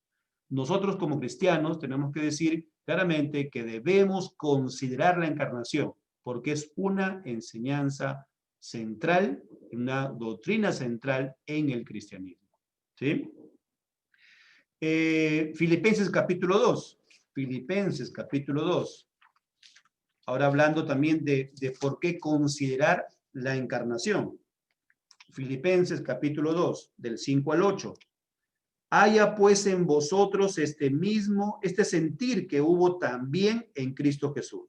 Nosotros como cristianos tenemos que decir claramente que debemos considerar la encarnación, porque es una enseñanza central, una doctrina central en el cristianismo. ¿Sí? Filipenses capítulo 2. Filipenses capítulo 2. Ahora hablando también de por qué considerar la encarnación. Filipenses capítulo 2, del 5 al 8. Haya pues en vosotros este sentir que hubo también en Cristo Jesús,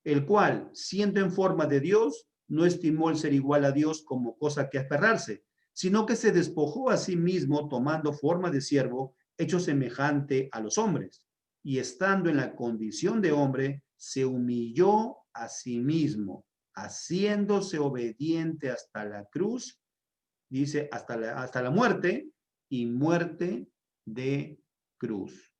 el cual, siendo en forma de Dios, no estimó el ser igual a Dios como cosa que aferrarse, sino que se despojó a sí mismo tomando forma de siervo, hecho semejante a los hombres, y estando en la condición de hombre, se humilló a sí mismo, haciéndose obediente hasta la cruz, dice hasta la muerte y muerte de cruz.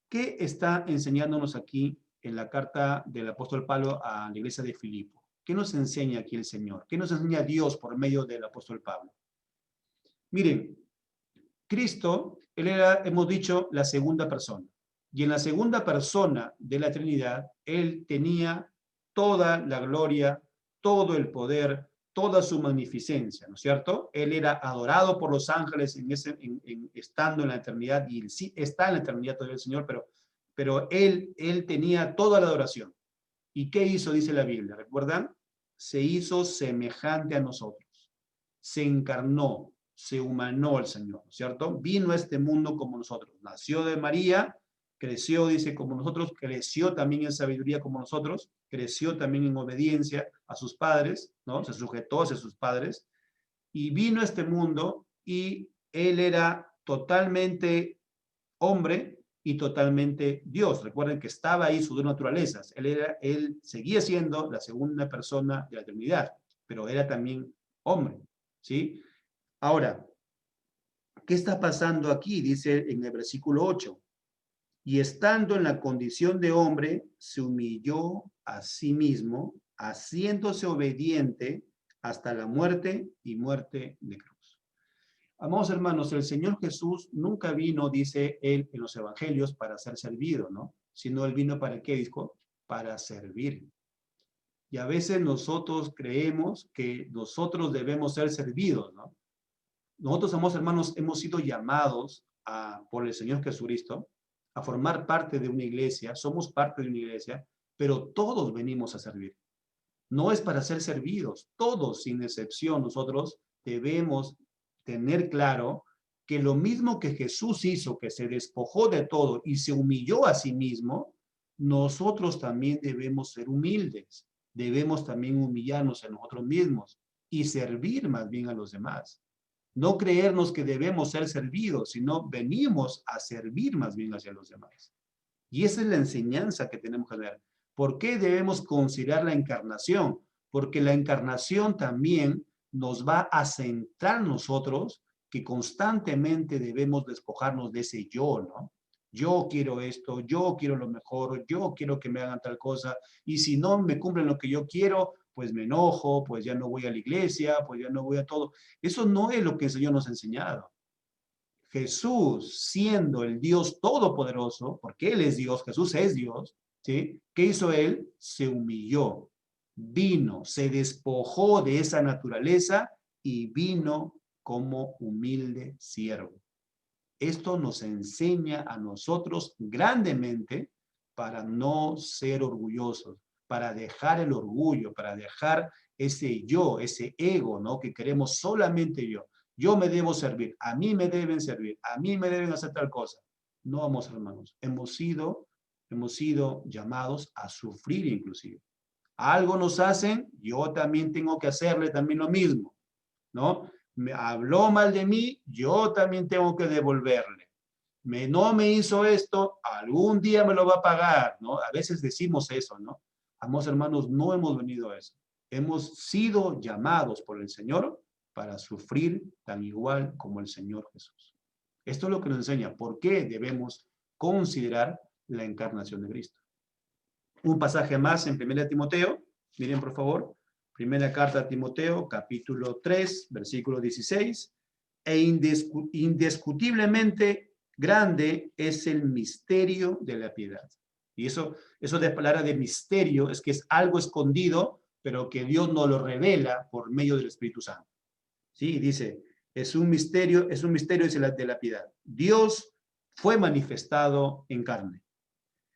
¿Qué está enseñándonos aquí en la carta del apóstol Pablo a la iglesia de Filipo? ¿Qué nos enseña aquí el Señor? ¿Qué nos enseña Dios por medio del apóstol Pablo? Miren, Cristo, él era, hemos dicho, la segunda persona. Y en la segunda persona de la Trinidad, él tenía toda la gloria, todo el poder, toda su magnificencia, ¿no es cierto? Él era adorado por los ángeles estando en la eternidad, y él sí está en la eternidad todavía el Señor, pero él tenía toda la adoración. ¿Y qué hizo? Dice la Biblia, ¿recuerdan? Se hizo semejante a nosotros, se encarnó, se humanó el Señor, ¿cierto? Vino a este mundo como nosotros, nació de María, creció, dice, como nosotros, creció también en sabiduría como nosotros, creció también en obediencia a sus padres, ¿no? Se sujetó hacia sus padres, y vino a este mundo y él era totalmente hombre y totalmente Dios. Recuerden que estaba ahí sus dos naturalezas. Él seguía siendo la segunda persona de la Trinidad, pero era también hombre, ¿sí? Ahora, ¿qué está pasando aquí? Dice en el versículo 8. Y estando en la condición de hombre, se humilló a sí mismo, haciéndose obediente hasta la muerte y muerte de cruz. Amados hermanos, el Señor Jesús nunca vino, dice él en los evangelios, para ser servido, ¿no? Sino él vino para qué, dijo, para servir. Y a veces nosotros creemos que nosotros debemos ser servidos, ¿no? Nosotros, amados hermanos, hemos sido llamados por el Señor Jesucristo a formar parte de una iglesia, somos parte de una iglesia, pero todos venimos a servir. No es para ser servidos, todos sin excepción nosotros debemos tener claro que lo mismo que Jesús hizo, que se despojó de todo y se humilló a sí mismo, nosotros también debemos ser humildes, debemos también humillarnos en nosotros mismos y servir más bien a los demás. No creernos que debemos ser servidos, sino venimos a servir más bien hacia los demás. Y esa es la enseñanza que tenemos que dar. ¿Por qué debemos considerar la encarnación? Porque la encarnación también nos va a centrar nosotros que constantemente debemos despojarnos de ese yo, ¿no? Yo quiero esto, yo quiero lo mejor, yo quiero que me hagan tal cosa, y si no me cumplen lo que yo quiero, pues me enojo, pues ya no voy a la iglesia, pues ya no voy a todo. Eso no es lo que el Señor nos ha enseñado. Jesús, siendo el Dios todopoderoso, porque Él es Dios, Jesús es Dios, ¿sí? ¿Qué hizo Él? Se humilló, vino, se despojó de esa naturaleza y vino como humilde siervo. Esto nos enseña a nosotros grandemente para no ser orgullosos, para dejar el orgullo, para dejar ese yo, ese ego, ¿no? Que queremos solamente yo. Yo me debo servir, a mí me deben servir, a mí me deben hacer tal cosa. No, vamos, hermanos, hemos sido llamados a sufrir inclusive. Algo nos hacen, yo también tengo que hacerle también lo mismo, ¿no? Me habló mal de mí, yo también tengo que devolverle. No me hizo esto, algún día me lo va a pagar, ¿no? A veces decimos eso, ¿no? Amados hermanos, no hemos venido a eso. Hemos sido llamados por el Señor para sufrir tan igual como el Señor Jesús. Esto es lo que nos enseña por qué debemos considerar la encarnación de Cristo. Un pasaje más en 1 Timoteo, miren por favor, primera carta a Timoteo, capítulo 3, versículo 16, e indiscutiblemente grande es el misterio de la piedad. Y eso de palabra de misterio es que es algo escondido, pero que Dios nos lo revela por medio del Espíritu Santo. Sí, dice, es un misterio de la piedad. Dios fue manifestado en carne,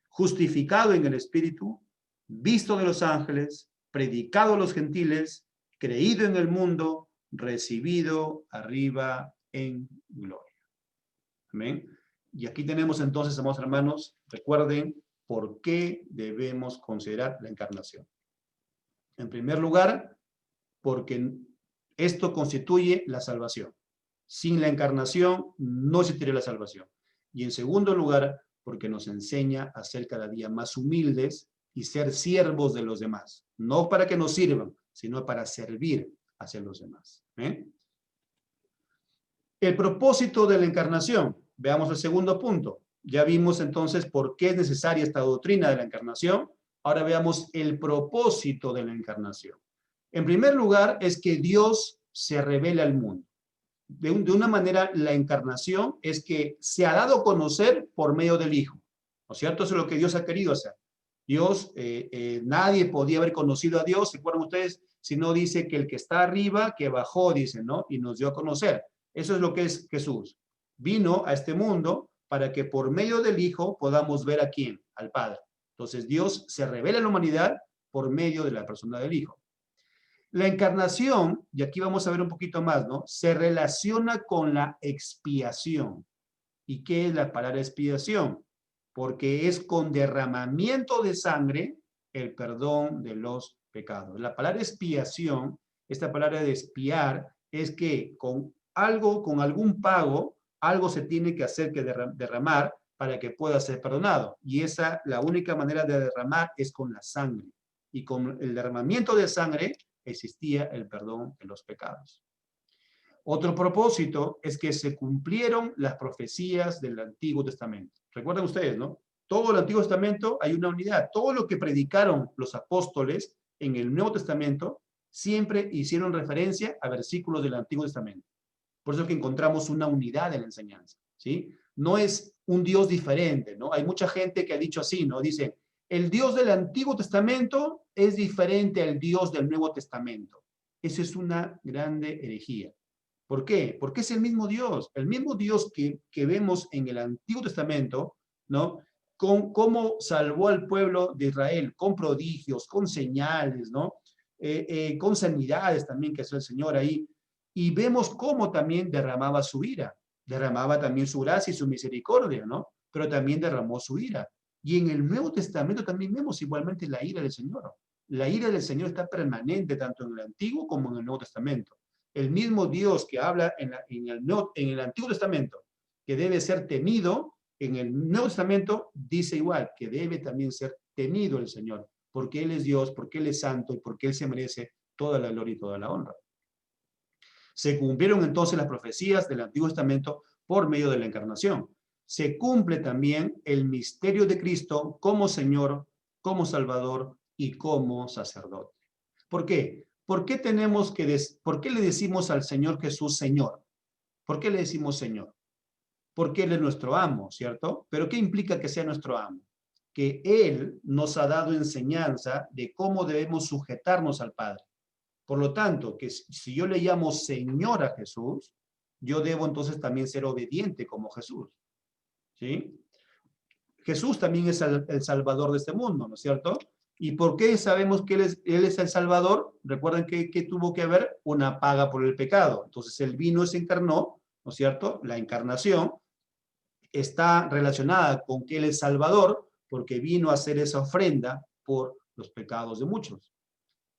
justificado en el Espíritu, visto de los ángeles, predicado a los gentiles, creído en el mundo, recibido arriba en gloria. Amén. Y aquí tenemos entonces, amados hermanos, recuerden por qué debemos considerar la encarnación. En primer lugar, porque esto constituye la salvación. Sin la encarnación no existiría la salvación. Y en segundo lugar, porque nos enseña a ser cada día más humildes y ser siervos de los demás. No para que nos sirvan, sino para servir hacia los demás. El propósito de la encarnación. Veamos el segundo punto. Ya vimos entonces por qué es necesaria esta doctrina de la encarnación. Ahora veamos el propósito de la encarnación. En primer lugar, es que Dios se revela al mundo. De una manera, la encarnación es que se ha dado a conocer por medio del Hijo. ¿No es cierto? Eso es lo que Dios ha querido hacer. Dios, nadie podía haber conocido a Dios, ¿se acuerdan ustedes? Si no dice que el que está arriba, que bajó, dice, ¿no? Y nos dio a conocer. Eso es lo que es Jesús. Vino a este mundo para que por medio del Hijo podamos ver a quién, al Padre. Entonces Dios se revela a la humanidad por medio de la persona del Hijo. La encarnación, y aquí vamos a ver un poquito más, ¿no? Se relaciona con la expiación. ¿Y qué es la palabra expiación? Porque es con derramamiento de sangre el perdón de los pecados. La palabra expiación, esta palabra de expiar, es que con algo, con algún pago, algo se tiene que hacer que derramar para que pueda ser perdonado. Y esa, la única manera de derramar es con la sangre. Y con el derramamiento de sangre existía el perdón de los pecados. Otro propósito es que se cumplieron las profecías del Antiguo Testamento. Recuerden ustedes, ¿no? Todo el Antiguo Testamento hay una unidad. Todo lo que predicaron los apóstoles en el Nuevo Testamento siempre hicieron referencia a versículos del Antiguo Testamento. Por eso es que encontramos una unidad en la enseñanza, ¿sí? No es un Dios diferente, ¿no? Hay mucha gente que ha dicho así, ¿no? Dice, el Dios del Antiguo Testamento es diferente al Dios del Nuevo Testamento. Eso es una grande herejía. ¿Por qué? Porque es el mismo Dios que vemos en el Antiguo Testamento, ¿no? Cómo salvó al pueblo de Israel, con prodigios, con señales, ¿no? Con sanidades también que hace el Señor ahí. Y vemos cómo también derramaba su ira, derramaba también su gracia y su misericordia, ¿no? Pero también derramó su ira. Y en el Nuevo Testamento también vemos igualmente la ira del Señor. La ira del Señor está permanente tanto en el Antiguo como en el Nuevo Testamento. El mismo Dios que habla en el Antiguo Testamento, que debe ser temido, en el Nuevo Testamento dice igual, que debe también ser temido el Señor, porque Él es Dios, porque Él es santo y porque Él se merece toda la gloria y toda la honra. Se cumplieron entonces las profecías del Antiguo Testamento por medio de la encarnación. Se cumple también el misterio de Cristo como Señor, como Salvador y como sacerdote. ¿Por qué? ¿Por qué le decimos al Señor Jesús Señor? ¿Por qué le decimos Señor? Porque Él es nuestro amo, ¿cierto? Pero ¿qué implica que sea nuestro amo? Que Él nos ha dado enseñanza de cómo debemos sujetarnos al Padre. Por lo tanto, que si yo le llamo Señor a Jesús, yo debo entonces también ser obediente como Jesús, ¿sí? Jesús también es el Salvador de este mundo, ¿no es cierto? ¿Y por qué sabemos que Él es el Salvador? Recuerden que tuvo que haber una paga por el pecado. Entonces Él vino y se encarnó, ¿no es cierto? La encarnación está relacionada con que Él es Salvador porque vino a hacer esa ofrenda por los pecados de muchos.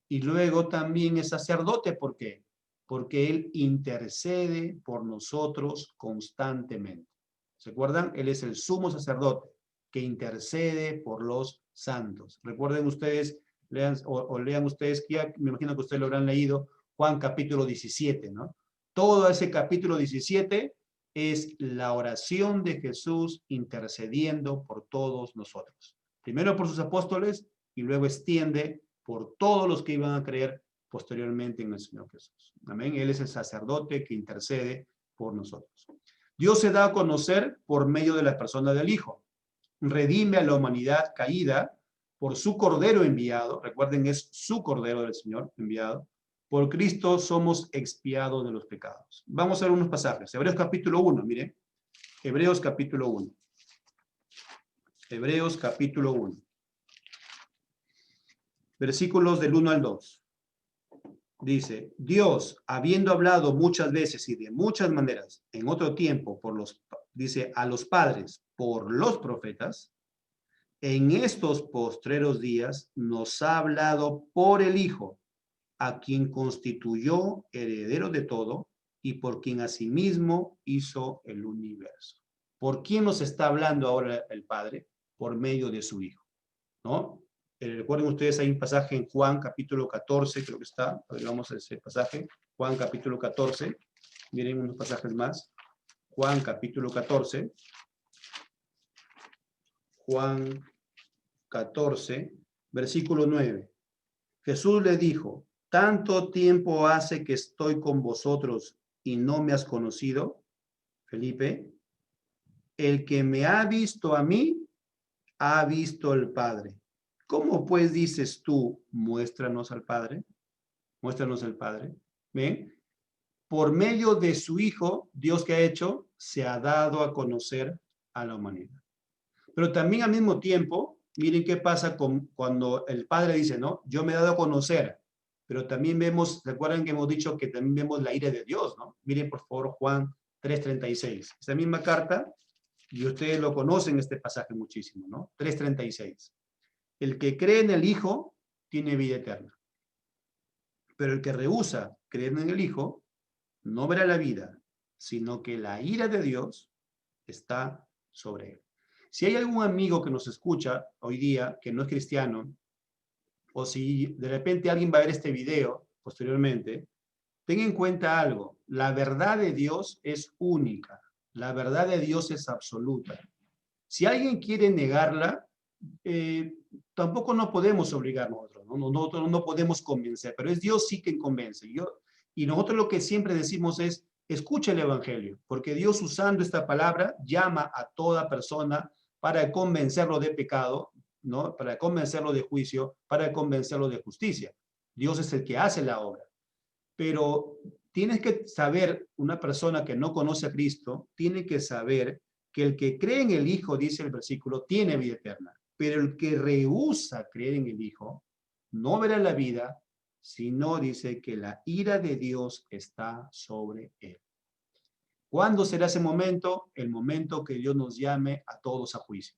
Y luego también es sacerdote, ¿por qué? Porque Él intercede por nosotros constantemente. ¿Se acuerdan? Él es el sumo sacerdote que intercede por los santos. Recuerden ustedes, lean ustedes, ya me imagino que ustedes lo habrán leído, Juan capítulo 17, ¿no? Todo ese capítulo 17 es la oración de Jesús intercediendo por todos nosotros. Primero por sus apóstoles y luego extiende por todos los que iban a creer posteriormente en el Señor Jesús. Amén. Él es el sacerdote que intercede por nosotros. Dios se da a conocer por medio de la persona del Hijo. Redime a la humanidad caída por su Cordero enviado. Recuerden, es su Cordero del Señor enviado. Por Cristo somos expiados de los pecados. Vamos a ver unos pasajes. Hebreos capítulo 1, miren. Hebreos capítulo 1. Hebreos capítulo 1. Versículos del 1 al 2. Dice, Dios, habiendo hablado muchas veces y de muchas maneras, en otro tiempo, dice, a los padres, por los profetas, en estos postreros días nos ha hablado por el Hijo, a quien constituyó heredero de todo y por quien asimismo hizo el universo. ¿Por quién nos está hablando ahora el Padre? Por medio de su Hijo, ¿no? Recuerden ustedes, hay un pasaje en Juan capítulo 14, creo que está, a ver, vamos a ese pasaje, Juan capítulo 14, miren unos pasajes más. Juan capítulo 14. Juan 14, versículo 9. Jesús le dijo, ¿tanto tiempo hace que estoy con vosotros y no me has conocido, Felipe? El que me ha visto a mí, ha visto al Padre. ¿Cómo pues dices tú, muéstranos al Padre? Muéstranos al Padre. ¿Ven? Por medio de su Hijo, Dios que ha hecho, se ha dado a conocer a la humanidad. Pero también al mismo tiempo, miren qué pasa cuando el Padre dice, ¿no? Yo me he dado a conocer, pero también vemos, recuerdan que hemos dicho que también vemos la ira de Dios, ¿no? Miren por favor Juan 3:36. Esta misma carta, y ustedes lo conocen este pasaje muchísimo, ¿no? 3:36. El que cree en el Hijo tiene vida eterna, pero el que rehúsa creer en el Hijo no verá la vida, sino que la ira de Dios está sobre él. Si hay algún amigo que nos escucha hoy día que no es cristiano, o si de repente alguien va a ver este video posteriormente, ten en cuenta algo, la verdad de Dios es única, la verdad de Dios es absoluta. Si alguien quiere negarla, tampoco no podemos obligar nosotros, ¿no? No podemos convencer, pero es Dios sí quien convence. Y nosotros lo que siempre decimos es, escucha el Evangelio, porque Dios usando esta palabra llama a toda persona para convencerlo de pecado, ¿no? Para convencerlo de juicio, para convencerlo de justicia. Dios es el que hace la obra. Pero tienes que saber, una persona que no conoce a Cristo, tiene que saber que el que cree en el Hijo, dice el versículo, tiene vida eterna. Pero el que rehúsa creer en el Hijo, no verá la vida, sino dice que la ira de Dios está sobre él. ¿Cuándo será ese momento? El momento que Dios nos llame a todos a juicio.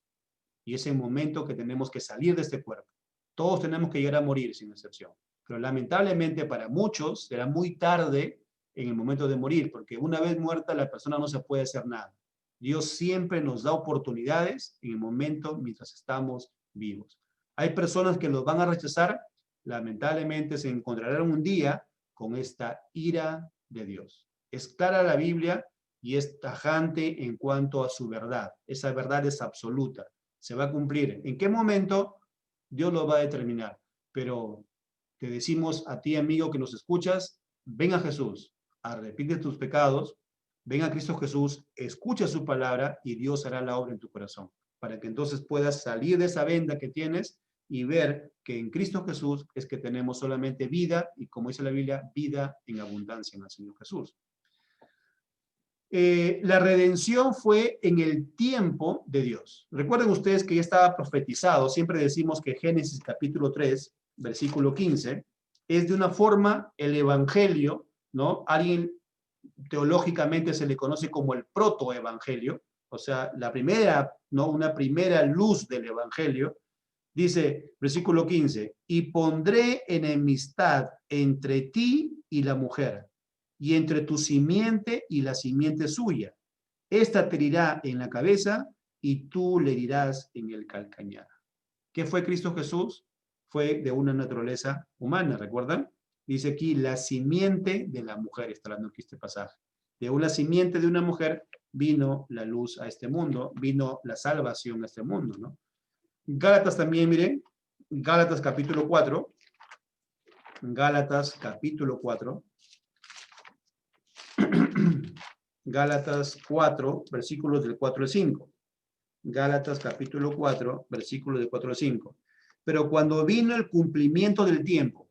Y ese momento que tenemos que salir de este cuerpo. Todos tenemos que llegar a morir, sin excepción. Pero lamentablemente para muchos será muy tarde en el momento de morir, porque una vez muerta la persona no se puede hacer nada. Dios siempre nos da oportunidades en el momento mientras estamos vivos. Hay personas que los van a rechazar, lamentablemente se encontrarán un día con esta ira de Dios. Es clara la Biblia y es tajante en cuanto a su verdad. Esa verdad es absoluta. Se va a cumplir. ¿En qué momento? Dios lo va a determinar. Pero te decimos a ti, amigo, que nos escuchas, ven a Jesús, arrepiente tus pecados, ven a Cristo Jesús, escucha su palabra y Dios hará la obra en tu corazón, para que entonces puedas salir de esa venda que tienes y ver que en Cristo Jesús es que tenemos solamente vida y, como dice la Biblia, vida en abundancia en el Señor Jesús. La redención fue en el tiempo de Dios. Recuerden ustedes que ya estaba profetizado, siempre decimos que Génesis capítulo 3, versículo 15, es de una forma el evangelio, ¿no? Alguien teológicamente se le conoce como el protoevangelio, o sea, la primera, ¿no? Una primera luz del evangelio. Dice, versículo 15, y pondré enemistad entre ti y la mujer, y entre tu simiente y la simiente suya. Esta te herirá en la cabeza y tú le herirás en el calcañar. ¿Qué fue Cristo Jesús? Fue de una naturaleza humana, ¿recuerdan? Dice aquí, la simiente de la mujer, está hablando aquí este pasaje. De una simiente de una mujer vino la luz a este mundo, vino la salvación a este mundo, ¿no? Gálatas también, miren, Gálatas capítulo 4, Gálatas capítulo 4, Gálatas 4, versículos del 4 al 5. Gálatas capítulo 4, versículos del 4 al 5. Pero cuando vino el cumplimiento del tiempo,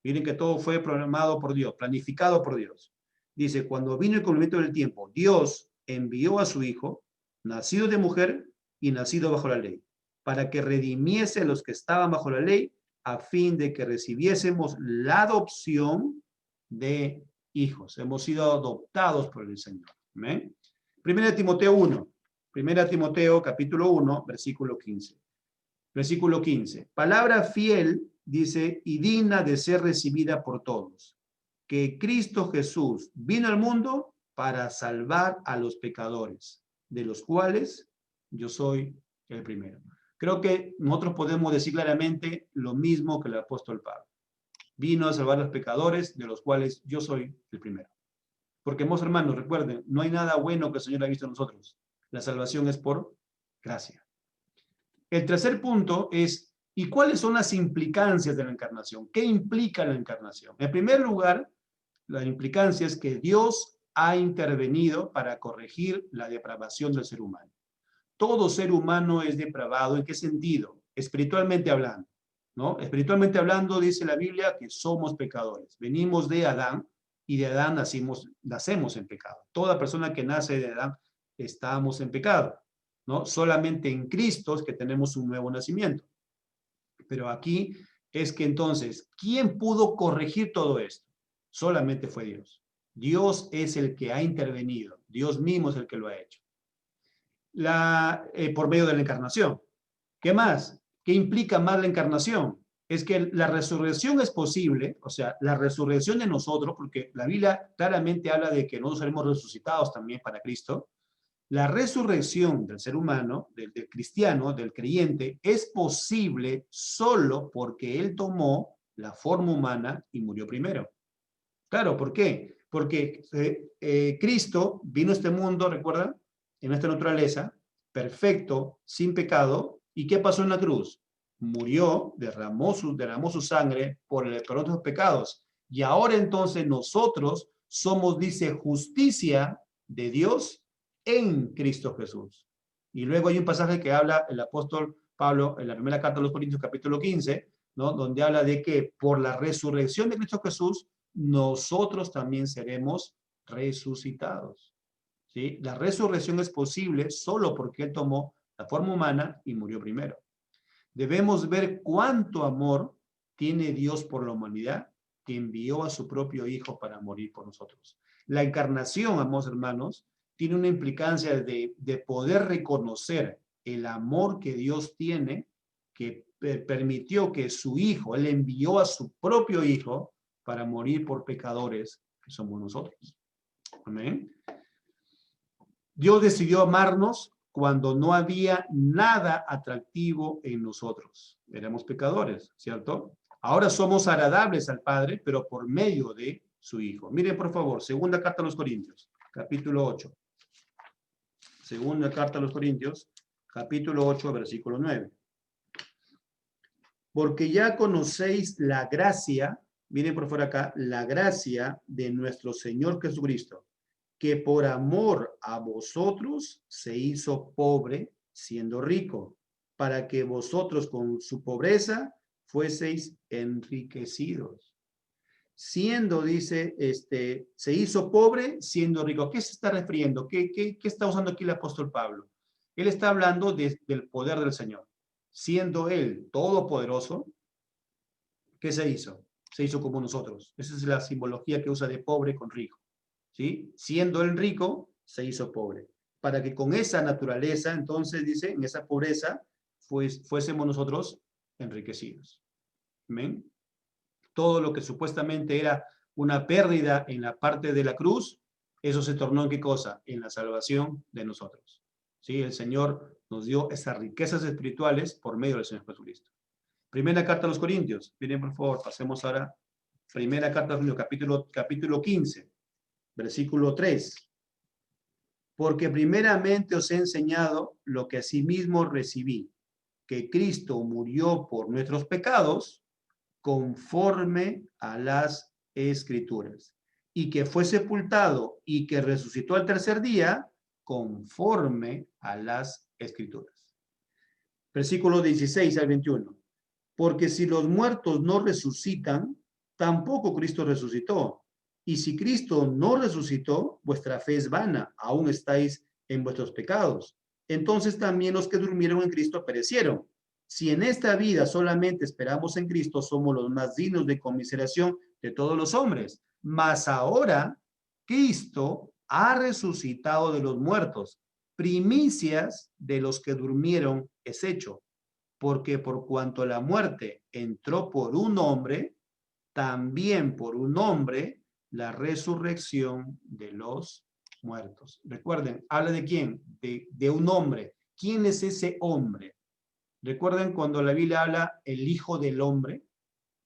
miren que todo fue programado por Dios, planificado por Dios. Dice, cuando vino el cumplimiento del tiempo, Dios envió a su Hijo, nacido de mujer y nacido bajo la ley, para que redimiese a los que estaban bajo la ley, a fin de que recibiésemos la adopción de hijos. Hemos sido adoptados por el Señor. ¿Amén? Primera de Timoteo 1. Primera de Timoteo, capítulo 1, versículo 15. Versículo 15. Palabra fiel, dice, y digna de ser recibida por todos, que Cristo Jesús vino al mundo para salvar a los pecadores, de los cuales yo soy el primero. Creo que nosotros podemos decir claramente lo mismo que el apóstol Pablo. Vino a salvar a los pecadores, de los cuales yo soy el primero. Porque, hermanos, recuerden, no hay nada bueno que el Señor ha visto en nosotros. La salvación es por gracia. El tercer punto es, ¿y cuáles son las implicancias de la encarnación? ¿Qué implica la encarnación? En primer lugar, la implicancia es que Dios ha intervenido para corregir la depravación del ser humano. Todo ser humano es depravado. ¿En qué sentido? Espiritualmente hablando, ¿no? Espiritualmente hablando, dice la Biblia que somos pecadores. Venimos de Adán y de Adán nacemos en pecado. Toda persona que nace de Adán estamos en pecado, ¿no? Solamente en Cristo es que tenemos un nuevo nacimiento. Pero aquí es que entonces, ¿quién pudo corregir todo esto? Solamente fue Dios. Dios es el que ha intervenido. Dios mismo es el que lo ha hecho. Por medio de la encarnación. ¿Qué más? ¿Qué implica más la encarnación? Es que la resurrección es posible, o sea, la resurrección de nosotros, porque la Biblia claramente habla de que nosotros seremos resucitados también para Cristo. La resurrección del ser humano, del cristiano, del creyente, es posible solo porque Él tomó la forma humana y murió primero. Claro, ¿por qué? Porque Cristo vino a este mundo, ¿recuerdan? En nuestra naturaleza, perfecto, sin pecado. ¿Y qué pasó en la cruz? Murió, derramó su sangre por el perdón de los pecados. Y ahora entonces nosotros somos, dice, justicia de Dios en Cristo Jesús. Y luego hay un pasaje que habla el apóstol Pablo en la primera carta de los Corintios, capítulo 15, ¿no? Donde habla de que por la resurrección de Cristo Jesús, nosotros también seremos resucitados. ¿Sí? La resurrección es posible solo porque Él tomó la forma humana y murió primero. Debemos ver cuánto amor tiene Dios por la humanidad, que envió a su propio Hijo para morir por nosotros. La encarnación, amados hermanos, tiene una implicancia de poder reconocer el amor que Dios tiene, que permitió que su Hijo, Él envió a su propio Hijo para morir por pecadores que somos nosotros. Amén. Dios decidió amarnos cuando no había nada atractivo en nosotros. Éramos pecadores, ¿cierto? Ahora somos agradables al Padre, pero por medio de su Hijo. Miren, por favor, segunda carta a los Corintios, capítulo 8. Segunda carta a los Corintios, capítulo 8, versículo 9. Porque ya conocéis la gracia, miren por fuera acá, la gracia de nuestro Señor Jesucristo, que por amor a vosotros se hizo pobre siendo rico, para que vosotros con su pobreza fueseis enriquecidos. Siendo, dice, se hizo pobre siendo rico. ¿A qué se está refiriendo? ¿Qué está usando aquí el apóstol Pablo? Él está hablando del poder del Señor. Siendo Él todopoderoso, ¿qué se hizo? Se hizo como nosotros. Esa es la simbología que usa de pobre con rico. ¿Sí? Siendo Él rico, se hizo pobre. Para que con esa naturaleza, entonces dice, en esa pobreza, fuésemos nosotros enriquecidos. ¿Amén? Todo lo que supuestamente era una pérdida en la parte de la cruz, eso se tornó en qué cosa? En la salvación de nosotros. ¿Sí? El Señor nos dio esas riquezas espirituales por medio del Señor Jesucristo. Primera carta a los Corintios. Miren, por favor, pasemos ahora. Primera carta a los Corintios, capítulo 15, versículo 3. Porque primeramente os he enseñado lo que asimismo recibí, que Cristo murió por nuestros pecados, conforme a las Escrituras, y que fue sepultado y que resucitó al tercer día, conforme a las Escrituras. Versículo 16 al 21. Porque si los muertos no resucitan, tampoco Cristo resucitó. Y si Cristo no resucitó, vuestra fe es vana, aún estáis en vuestros pecados. Entonces también los que durmieron en Cristo perecieron. Si en esta vida solamente esperamos en Cristo, somos los más dignos de conmiseración de todos los hombres. Mas ahora Cristo ha resucitado de los muertos. Primicias de los que durmieron es hecho. Porque por cuanto la muerte entró por un hombre, también por un hombre la resurrección de los muertos. Recuerden, habla de quién, de un hombre. ¿Quién es ese hombre? Recuerden cuando la Biblia habla el Hijo del Hombre,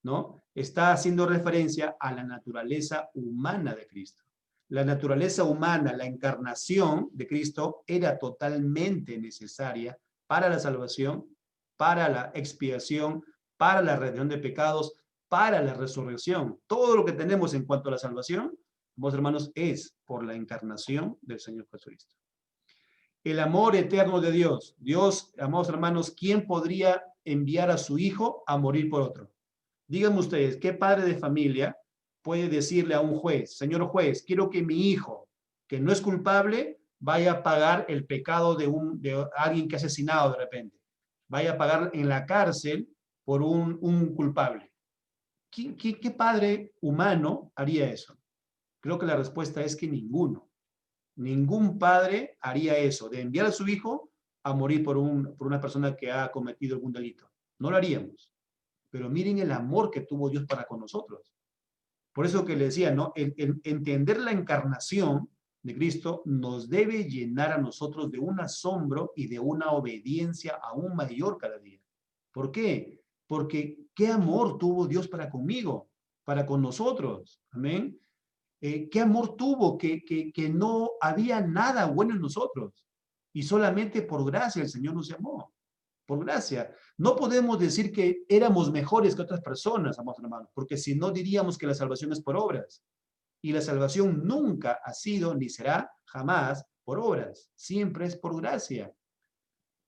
¿no? Está haciendo referencia a la naturaleza humana de Cristo. La naturaleza humana, la encarnación de Cristo era totalmente necesaria para la salvación, para la expiación, para la redención de pecados, para la resurrección. Todo lo que tenemos en cuanto a la salvación, vos hermanos, es por la encarnación del Señor Jesucristo. El amor eterno de Dios. Dios, amados hermanos, ¿quién podría enviar a su hijo a morir por otro? Díganme ustedes, ¿qué padre de familia puede decirle a un juez, señor juez, quiero que mi hijo, que no es culpable, vaya a pagar el pecado de alguien que ha asesinado de repente? Vaya a pagar en la cárcel por un culpable. ¿Qué padre humano haría eso? Creo que la respuesta es que ninguno. Ningún padre haría eso, de enviar a su hijo a morir por una persona que ha cometido algún delito. No lo haríamos. Pero miren el amor que tuvo Dios para con nosotros. Por eso que le decía, ¿no? El entender la encarnación de Cristo nos debe llenar a nosotros de un asombro y de una obediencia aún mayor cada día. ¿Por qué? Porque qué amor tuvo Dios para conmigo, para con nosotros. Amén. Qué amor tuvo, que no había nada bueno en nosotros. Y solamente por gracia el Señor nos llamó. Por gracia. No podemos decir que éramos mejores que otras personas, amados hermanos, porque si no diríamos que la salvación es por obras. Y la salvación nunca ha sido ni será jamás por obras. Siempre es por gracia.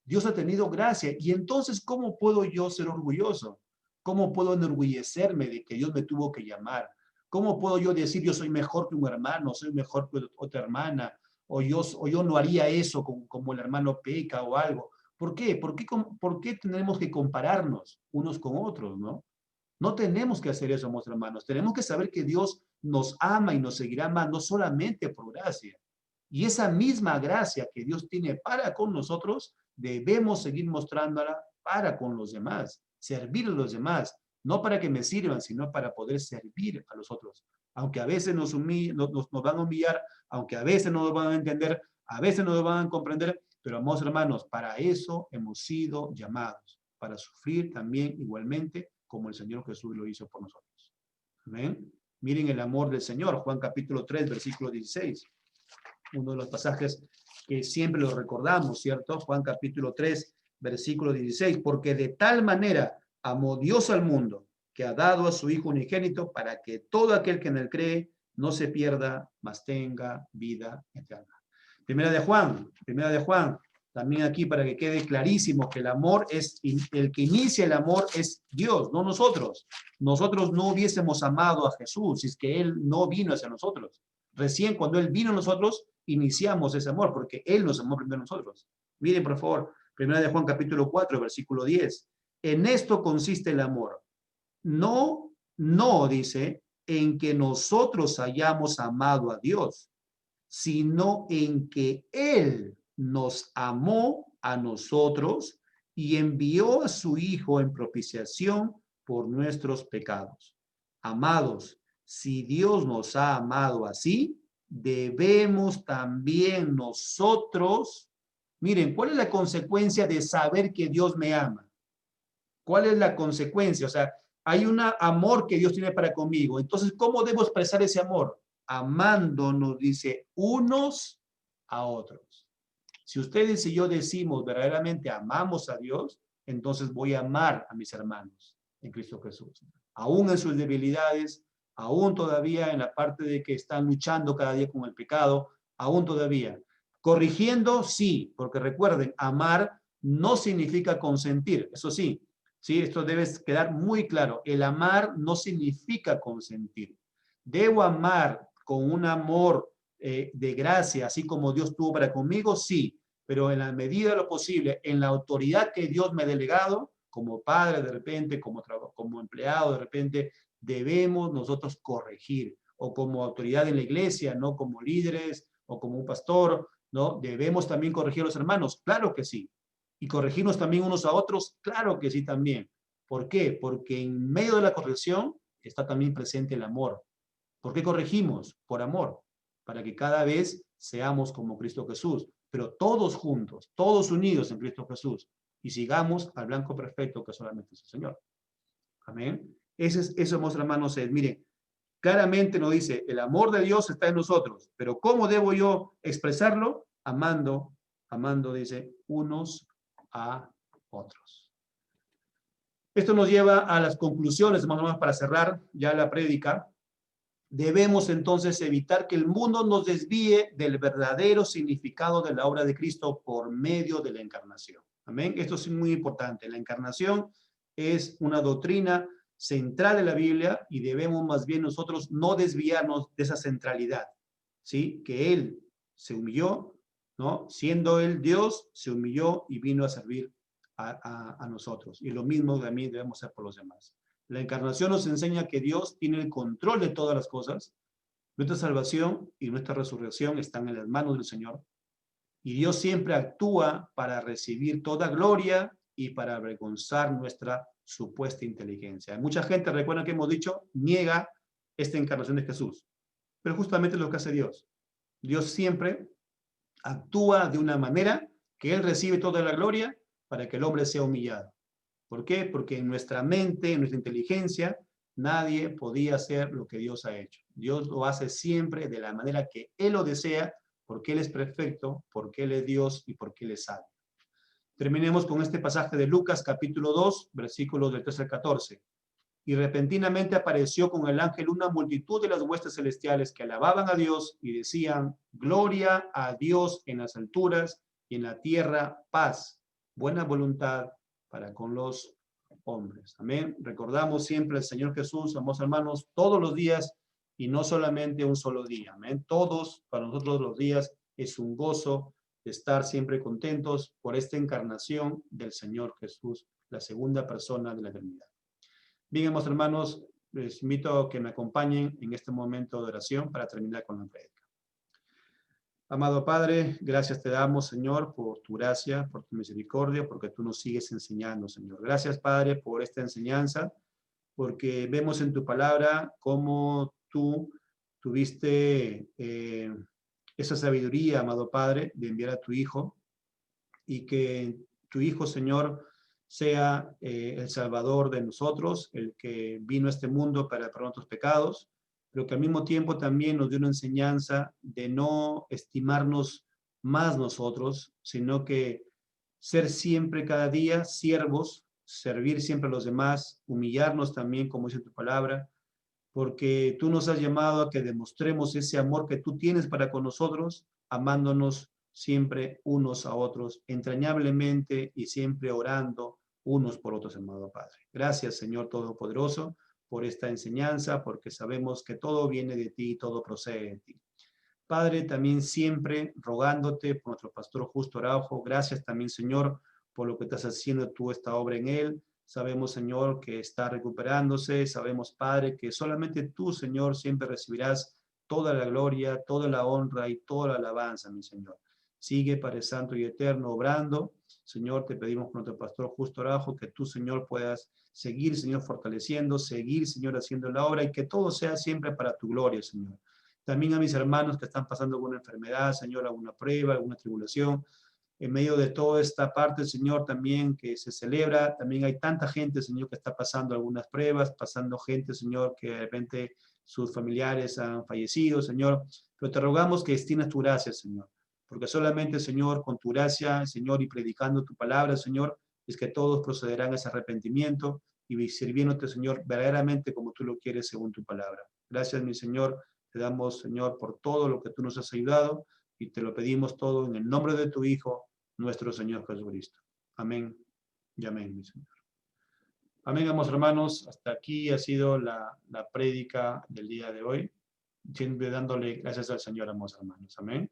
Dios ha tenido gracia. Y entonces, ¿cómo puedo yo ser orgulloso? ¿Cómo puedo enorgullecerme de que Dios me tuvo que llamar? ¿Cómo puedo yo decir yo soy mejor que un hermano, soy mejor que otra hermana, o yo no haría eso como el hermano peca o algo? ¿Por qué? ¿Por qué tenemos que compararnos unos con otros, no? No tenemos que hacer eso, amados hermanos. Tenemos que saber que Dios nos ama y nos seguirá amando solamente por gracia. Y esa misma gracia que Dios tiene para con nosotros, debemos seguir mostrándola para con los demás, servir a los demás, no para que me sirvan, sino para poder servir a los otros. Aunque a veces nos van a humillar, aunque a veces no nos van a entender, a veces no nos van a comprender, pero amados hermanos, para eso hemos sido llamados, para sufrir también igualmente como el Señor Jesús lo hizo por nosotros. Amén. Miren el amor del Señor, Juan capítulo 3, versículo 16. Uno de los pasajes que siempre lo recordamos, ¿cierto? Juan capítulo 3, versículo 16. Porque de tal manera amó Dios al mundo, que ha dado a su Hijo unigénito para que todo aquel que en él cree no se pierda, mas tenga vida eterna. Primera de Juan, también aquí para que quede clarísimo que el amor es, el que inicia el amor es Dios, no nosotros. Nosotros no hubiésemos amado a Jesús si es que Él no vino hacia nosotros. Recién cuando Él vino a nosotros, iniciamos ese amor, porque Él nos amó primero a nosotros. Miren, por favor, Primera de Juan capítulo 4, versículo 10. En esto consiste el amor. No, dice, en que nosotros hayamos amado a Dios, sino en que Él nos amó a nosotros y envió a su Hijo en propiciación por nuestros pecados. Amados, si Dios nos ha amado así, debemos también nosotros, miren, ¿cuál es la consecuencia de saber que Dios me ama? ¿Cuál es la consecuencia? O sea, hay un amor que Dios tiene para conmigo. Entonces, ¿cómo debo expresar ese amor? Amándonos, dice, unos a otros. Si ustedes y yo decimos verdaderamente amamos a Dios, entonces voy a amar a mis hermanos en Cristo Jesús. Aún en sus debilidades, aún todavía en la parte de que están luchando cada día con el pecado, aún todavía. Corrigiendo, sí, porque recuerden, amar no significa consentir, eso sí. Sí, esto debe quedar muy claro. El amar no significa consentir. Debo amar con un amor de gracia, así como Dios tuvo para conmigo, sí, pero en la medida de lo posible, en la autoridad que Dios me ha delegado, como padre de repente, como empleado de repente, debemos nosotros corregir, o como autoridad en la iglesia, no como líderes, o como un pastor, ¿no? Debemos también corregir a los hermanos, claro que sí. Y corregirnos también unos a otros, claro que sí también. ¿Por qué? Porque en medio de la corrección está también presente el amor. ¿Por qué corregimos? Por amor, para que cada vez seamos como Cristo Jesús, pero todos juntos, todos unidos en Cristo Jesús, y sigamos al blanco perfecto que solamente es el Señor. Amén. Eso, hermanos, miren, Claramente nos dice, el amor de Dios está en nosotros, pero ¿cómo debo yo expresarlo? Amando, dice, unos a otros. Esto nos lleva a las conclusiones, más o menos para cerrar ya la prédica. Debemos entonces evitar que el mundo nos desvíe del verdadero significado de la obra de Cristo por medio de la encarnación. Amén. Esto es muy importante. La encarnación es una doctrina central de la Biblia y debemos más bien nosotros no desviarnos de esa centralidad, ¿sí? Que Él se humilló, ¿no? Siendo Él Dios, se humilló y vino a servir a nosotros. Y lo mismo también debemos hacer por los demás. La encarnación nos enseña que Dios tiene el control de todas las cosas. Nuestra salvación y nuestra resurrección están en las manos del Señor. Y Dios siempre actúa para recibir toda gloria y para avergonzar nuestra supuesta inteligencia. Hay mucha gente, recuerden que hemos dicho, niega esta encarnación de Jesús. Pero justamente es lo que hace Dios. Dios siempre actúa de una manera que Él recibe toda la gloria para que el hombre sea humillado. ¿Por qué? Porque en nuestra mente, en nuestra inteligencia, nadie podía hacer lo que Dios ha hecho. Dios lo hace siempre de la manera que Él lo desea, porque Él es perfecto, porque Él es Dios y porque Él es sabio. Terminemos con este pasaje de Lucas capítulo 2, versículos del 13 al 14. Y repentinamente apareció con el ángel una multitud de las huestes celestiales que alababan a Dios y decían, gloria a Dios en las alturas y en la tierra paz, buena voluntad para con los hombres. Amén. Recordamos siempre al Señor Jesús, amados hermanos, todos los días y no solamente un solo día. Amén. Todos, para nosotros los días, es un gozo de estar siempre contentos por esta encarnación del Señor Jesús, la segunda persona de la eternidad. Bien, amados hermanos, les invito a que me acompañen en este momento de oración para terminar con la prédica. Amado Padre, gracias te damos, Señor, por tu gracia, por tu misericordia, porque tú nos sigues enseñando, Señor. Gracias, Padre, por esta enseñanza, porque vemos en tu palabra cómo tú tuviste esa sabiduría, amado Padre, de enviar a tu Hijo, y que tu Hijo, Señor, sea el Salvador de nosotros, el que vino a este mundo para perdonar nuestros pecados, pero que al mismo tiempo también nos dio una enseñanza de no estimarnos más nosotros, sino que ser siempre cada día siervos, servir siempre a los demás, humillarnos también, como dice tu palabra, porque tú nos has llamado a que demostremos ese amor que tú tienes para con nosotros, amándonos siempre unos a otros, entrañablemente y siempre orando unos por otros, amado Padre. Gracias, Señor Todopoderoso, por esta enseñanza, porque sabemos que todo viene de ti y todo procede de ti. Padre, también siempre rogándote por nuestro pastor Justo Araujo. Gracias también, Señor, por lo que estás haciendo tú esta obra en él. Sabemos, Señor, que está recuperándose. Sabemos, Padre, que solamente tú, Señor, siempre recibirás toda la gloria, toda la honra y toda la alabanza, mi Señor. Sigue, Padre Santo y Eterno, obrando. Señor, te pedimos por nuestro pastor Justo Araujo que tú, Señor, puedas seguir, Señor, fortaleciendo, seguir, Señor, haciendo la obra y que todo sea siempre para tu gloria, Señor. También a mis hermanos que están pasando alguna enfermedad, Señor, alguna prueba, alguna tribulación. En medio de toda esta parte, Señor, también que se celebra, también hay tanta gente, Señor, que está pasando algunas pruebas, pasando gente, Señor, que de repente sus familiares han fallecido, Señor. Pero te rogamos que destines tu gracia, Señor. Porque solamente, Señor, con tu gracia, Señor, y predicando tu palabra, Señor, es que todos procederán a ese arrepentimiento y sirviéndote, Señor, verdaderamente como tú lo quieres según tu palabra. Gracias, mi Señor. Te damos, Señor, por todo lo que tú nos has ayudado y te lo pedimos todo en el nombre de tu Hijo, nuestro Señor Jesucristo. Amén y amén, mi Señor. Amén, amados hermanos. Hasta aquí ha sido la prédica del día de hoy. Siempre dándole gracias al Señor, amados hermanos. Amén.